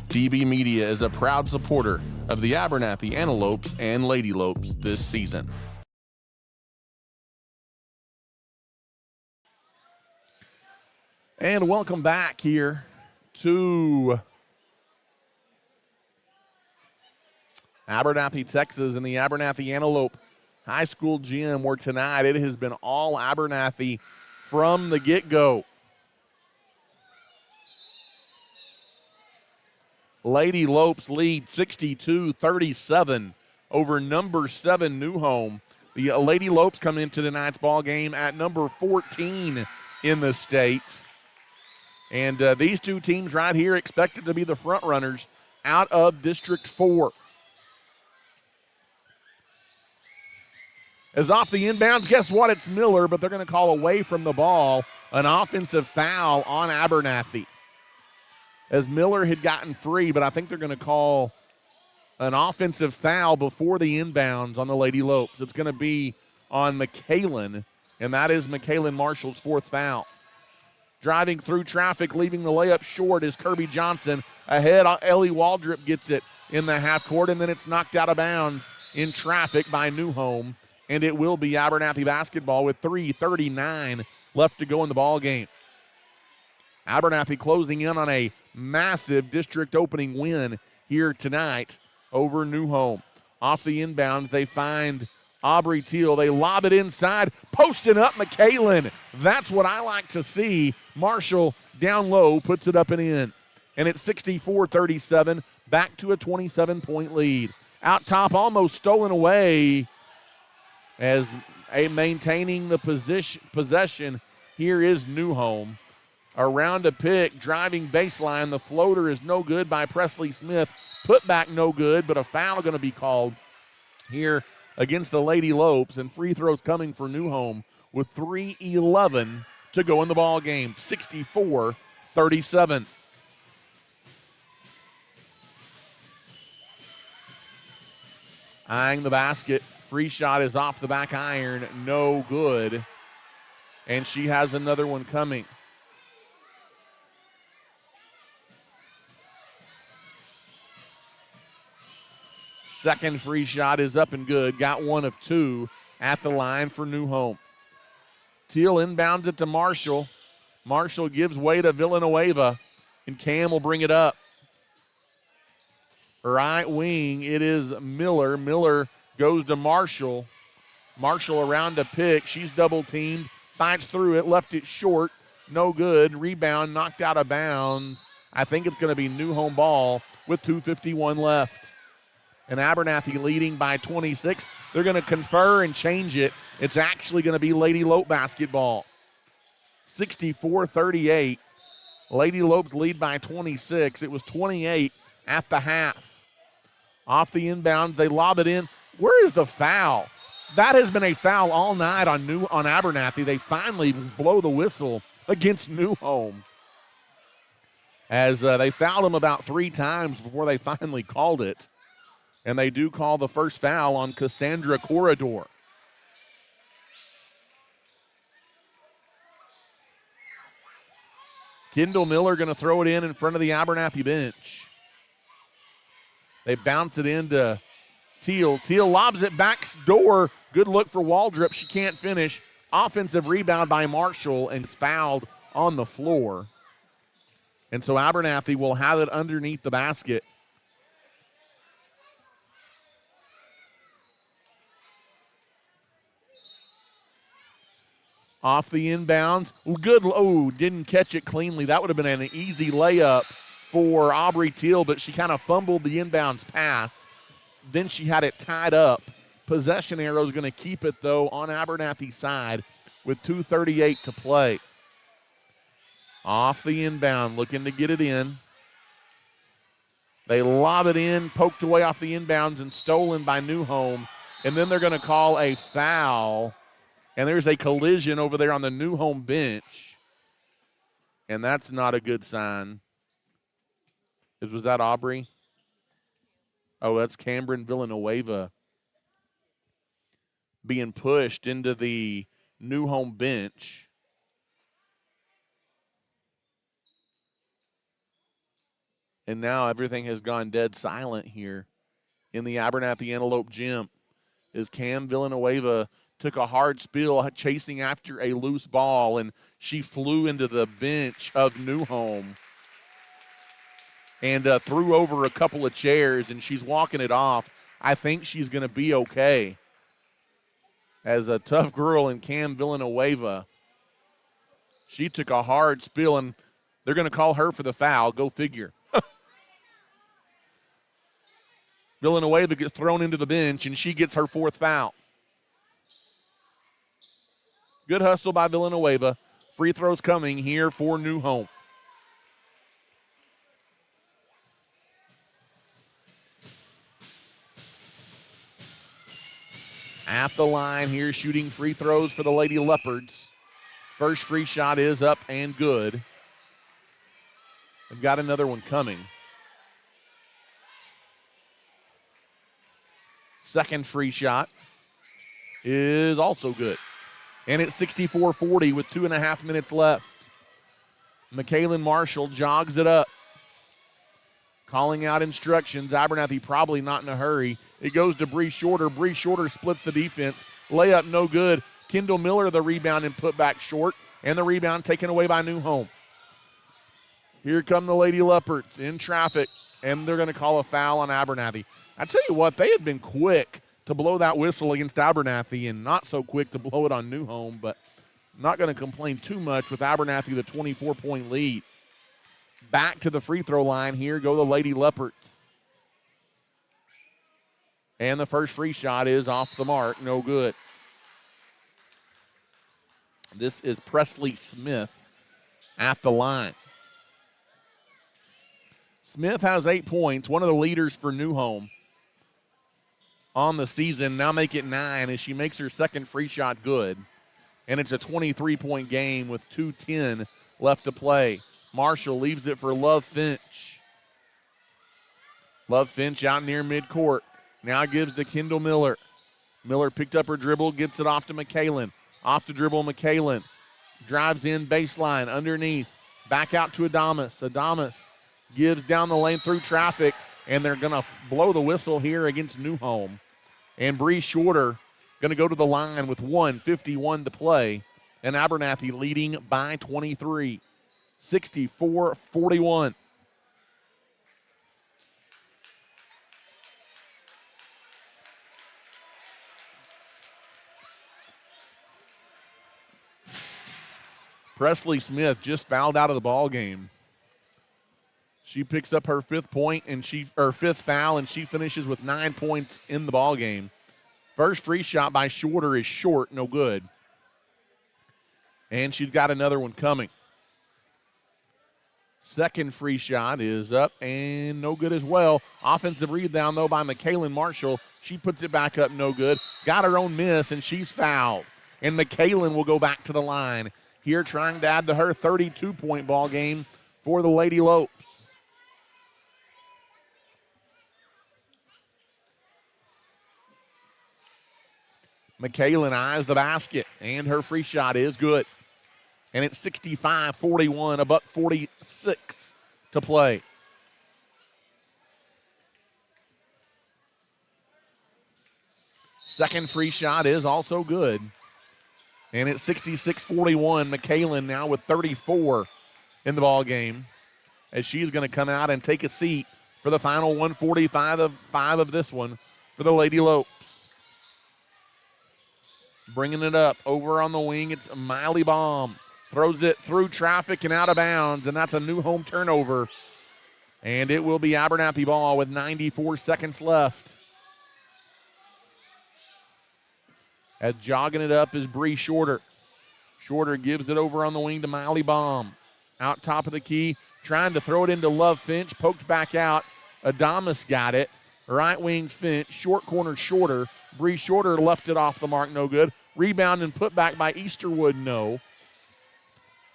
DB Media is a proud supporter of the Abernathy Antelopes and Lady Lopes this season. And welcome back here to Abernathy, Texas, in the Abernathy Antelope High School gym, where tonight it has been all Abernathy from the get-go. Lady Lopes lead 62-37 over number 7 New Home. The Lady Lopes come into tonight's ball game at number 14 in the state. And these two teams right here expected to be the front runners out of District 4. As off the inbounds, guess what? It's Miller, but they're going to call away from the ball an offensive foul on Abernathy. As Miller had gotten free, but I think they're going to call an offensive foul before the inbounds on the Lady Lopes. It's going to be on McKalen, and that is McKalen Marshall's 4th foul. Driving through traffic, leaving the layup short is Kirby Johnson. Ahead, Ellie Waldrop gets it in the half court, and then it's knocked out of bounds in traffic by New Home, and it will be Abernathy basketball with 3:39 left to go in the ball game. Abernathy closing in on a massive district opening win here tonight over New Home. Off the inbounds, they find Aubrey Teal. They lob it inside, posting up McKalen. That's what I like to see. Marshall down low puts it up and in. And it's 64-37, back to a 27-point lead. Out top, almost stolen away as maintaining the possession. Here is New Home. Around a pick, driving baseline. The floater is no good by Presley Smith. Put back no good, but a foul going to be called here against the Lady Lopes, and free throws coming for New Home with 3:11 to go in the ball game. 64-37. Eyeing the basket. Free shot is off the back iron. No good. And she has another one coming. Second free shot is up and good. Got one of two at the line for New Home. Teal inbounds it to Marshall. Marshall gives way to Villanueva, and Cam will bring it up. Right wing, it is Miller. Miller goes to Marshall. Marshall around a pick. She's double teamed, fights through it, left it short. No good. Rebound knocked out of bounds. I think it's going to be New Home ball with 2:51 left. And Abernathy leading by 26. They're going to confer and change it. It's actually going to be Lady Lope basketball. 64-38. Lady Lopes lead by 26. It was 28 at the half. Off the inbound, they lob it in. Where is the foul? That has been a foul all night on Abernathy. They finally blow the whistle against New Home, as they fouled him about 3 times before they finally called it. And they do call the first foul on Cassandra Corridor. Kendall Miller going to throw it in front of the Abernathy bench. They bounce it into Teal. Teal lobs it back door. Good look for Waldrop. She can't finish. Offensive rebound by Marshall, and it's fouled on the floor. And so Abernathy will have it underneath the basket. Off the inbounds. Good. Oh, didn't catch it cleanly. That would have been an easy layup for Aubrey Teal, but she kind of fumbled the inbounds pass. Then she had it tied up. Possession arrow is going to keep it, though, on Abernathy's side with 2:38 to play. Off the inbound, looking to get it in. They lob it in, poked away off the inbounds, and stolen by New Home. And then they're going to call a foul. And there's a collision over there on the New Home bench. And that's not a good sign. Was that Aubrey? Oh, that's Cameron Villanueva being pushed into the New Home bench. And now everything has gone dead silent here in the Abernathy Antelope gym. Is Cam Villanueva took a hard spill chasing after a loose ball, and she flew into the bench of Newhome and threw over a couple of chairs, and she's walking it off. I think she's going to be okay. As a tough girl in Cam Villanueva, she took a hard spill, and they're going to call her for the foul. Go figure. Villanueva gets thrown into the bench, and she gets her 4th foul. Good hustle by Villanueva. Free throws coming here for Newhome. At the line here, shooting free throws for the Lady Leopards. First free shot is up and good. They've got another one coming. Second free shot is also good. And it's 64-40 with 2.5 minutes left. McKaylin Marshall jogs it up. Calling out instructions. Abernathy probably not in a hurry. It goes to Bree Shorter. Bree Shorter splits the defense. Layup no good. Kendall Miller the rebound and put back short. And the rebound taken away by Newhome. Here come the Lady Leopards in traffic. And they're going to call a foul on Abernathy. I tell you what, they have been quick to blow that whistle against Abernathy and not so quick to blow it on Newhome. But I'm not going to complain too much with Abernathy, the 24-point lead. Back to the free throw line here go the Lady Leopards. And the first free shot is off the mark, no good. This is Presley Smith at the line. Smith has 8 points, one of the leaders for Newhome on the season. Now make it 9 as she makes her second free shot good. And it's a 23-point game with 2:10 left to play. Marshall leaves it for Love Finch. Love Finch out near midcourt. Now gives to Kendall Miller. Miller picked up her dribble, gets it off to McKaylin. Off the dribble, McKaylin. Drives in baseline, underneath. Back out to Adamas. Adamas gives down the lane through traffic, and they're going to blow the whistle here against Newhome. And Bree Shorter going to go to the line with 1:51 to play. And Abernathy leading by 23. 64-41. Presley Smith just fouled out of the ball game. She picks up her 5th point and fifth foul, and she finishes with 9 points in the ball game. First free shot by Shorter is short, no good. And she's got another one coming. Second free shot is up and no good as well. Offensive rebound, though, by McKaylin Marshall. She puts it back up, no good. Got her own miss, and she's fouled. And McKaylin will go back to the line. Here trying to add to her 32-point ball game for the Lady Lopes. McKaylin eyes the basket, and her free shot is good. And it's 65-41, $1:46 to play. Second free shot is also good. And it's 66-41. McKaylin now with 34 in the ball game, as she's going to come out and take a seat for the final 145 of this one for the Lady Lopes. Bringing it up over on the wing, it's Miley Baum. Throws it through traffic and out of bounds, and that's a Newhome turnover. And it will be Abernathy ball with 94 seconds left. As jogging it up is Bree Shorter. Shorter gives it over on the wing to Miley Baum. Out top of the key, trying to throw it into Love Finch. Poked back out. Adamas got it. Right wing Finch, short corner Shorter. Bree Shorter left it off the mark, no good. Rebound and put back by Easterwood, no.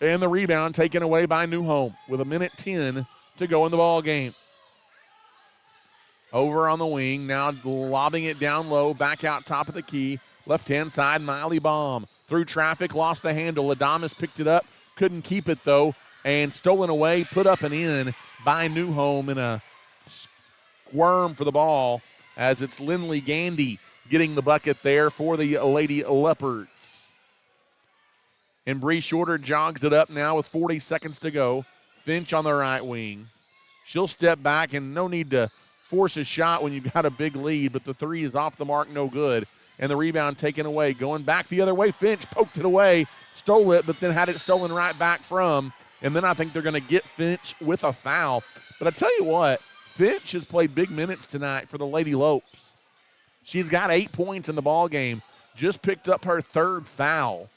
And the rebound taken away by Newhome with 1:10 to go in the ball game. Over on the wing, now lobbing it down low, back out top of the key. Left-hand side, Miley Baum. Through traffic, lost the handle. Adamas picked it up, couldn't keep it though, and stolen away, put up and in by Newhome in a squirm for the ball as it's Lindley Gandy getting the bucket there for the Lady Leopards. And Bree Shorter jogs it up now with 40 seconds to go. Finch on the right wing. She'll step back, and no need to force a shot when you've got a big lead, but the three is off the mark, no good. And the rebound taken away. Going back the other way, Finch poked it away, stole it, but then had it stolen right back from. And then I think they're going to get Finch with a foul. But I tell you what, Finch has played big minutes tonight for the Lady Lopes. She's got 8 points in the ball game, just picked up her third foul.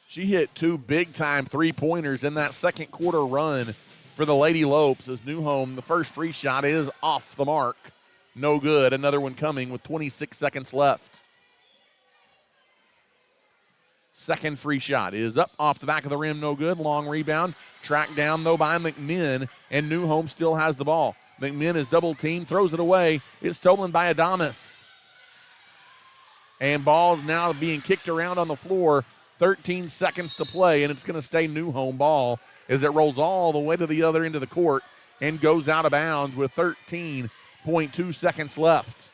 She hit 2 big-time three-pointers in that second quarter run for the Lady Lopes as Newhome, the first free shot is off the mark. No good. Another one coming with 26 seconds left. Second free shot is up off the back of the rim, no good. Long rebound, tracked down, though, by McMinn, and Newhome still has the ball. McMinn is double-teamed, throws it away. It's stolen by Adamas. And ball is now being kicked around on the floor. 13 seconds to play, and it's going to stay Newhome ball as it rolls all the way to the other end of the court and goes out of bounds with 13.2 seconds left.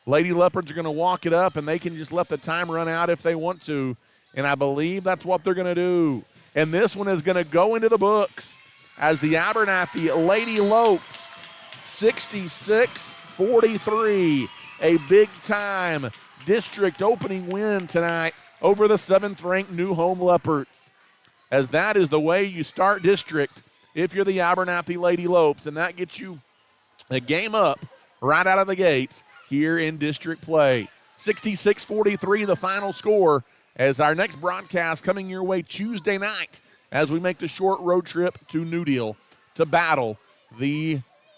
Lady Leopards are going to walk it up, and they can just let the time run out if they want to, and I believe that's what they're going to do. And this one is going to go into the books as the Abernathy Lady Lopes, 66-43, a big-time district opening win tonight over the 7th-ranked Newhome Leopards. As that is the way you start district if you're the Abernathy Lady Lopes, and that gets you a game up right out of the gates here in district play. 66-43 the final score, as our next broadcast coming your way Tuesday night as we make the short road trip to New Deal to battle the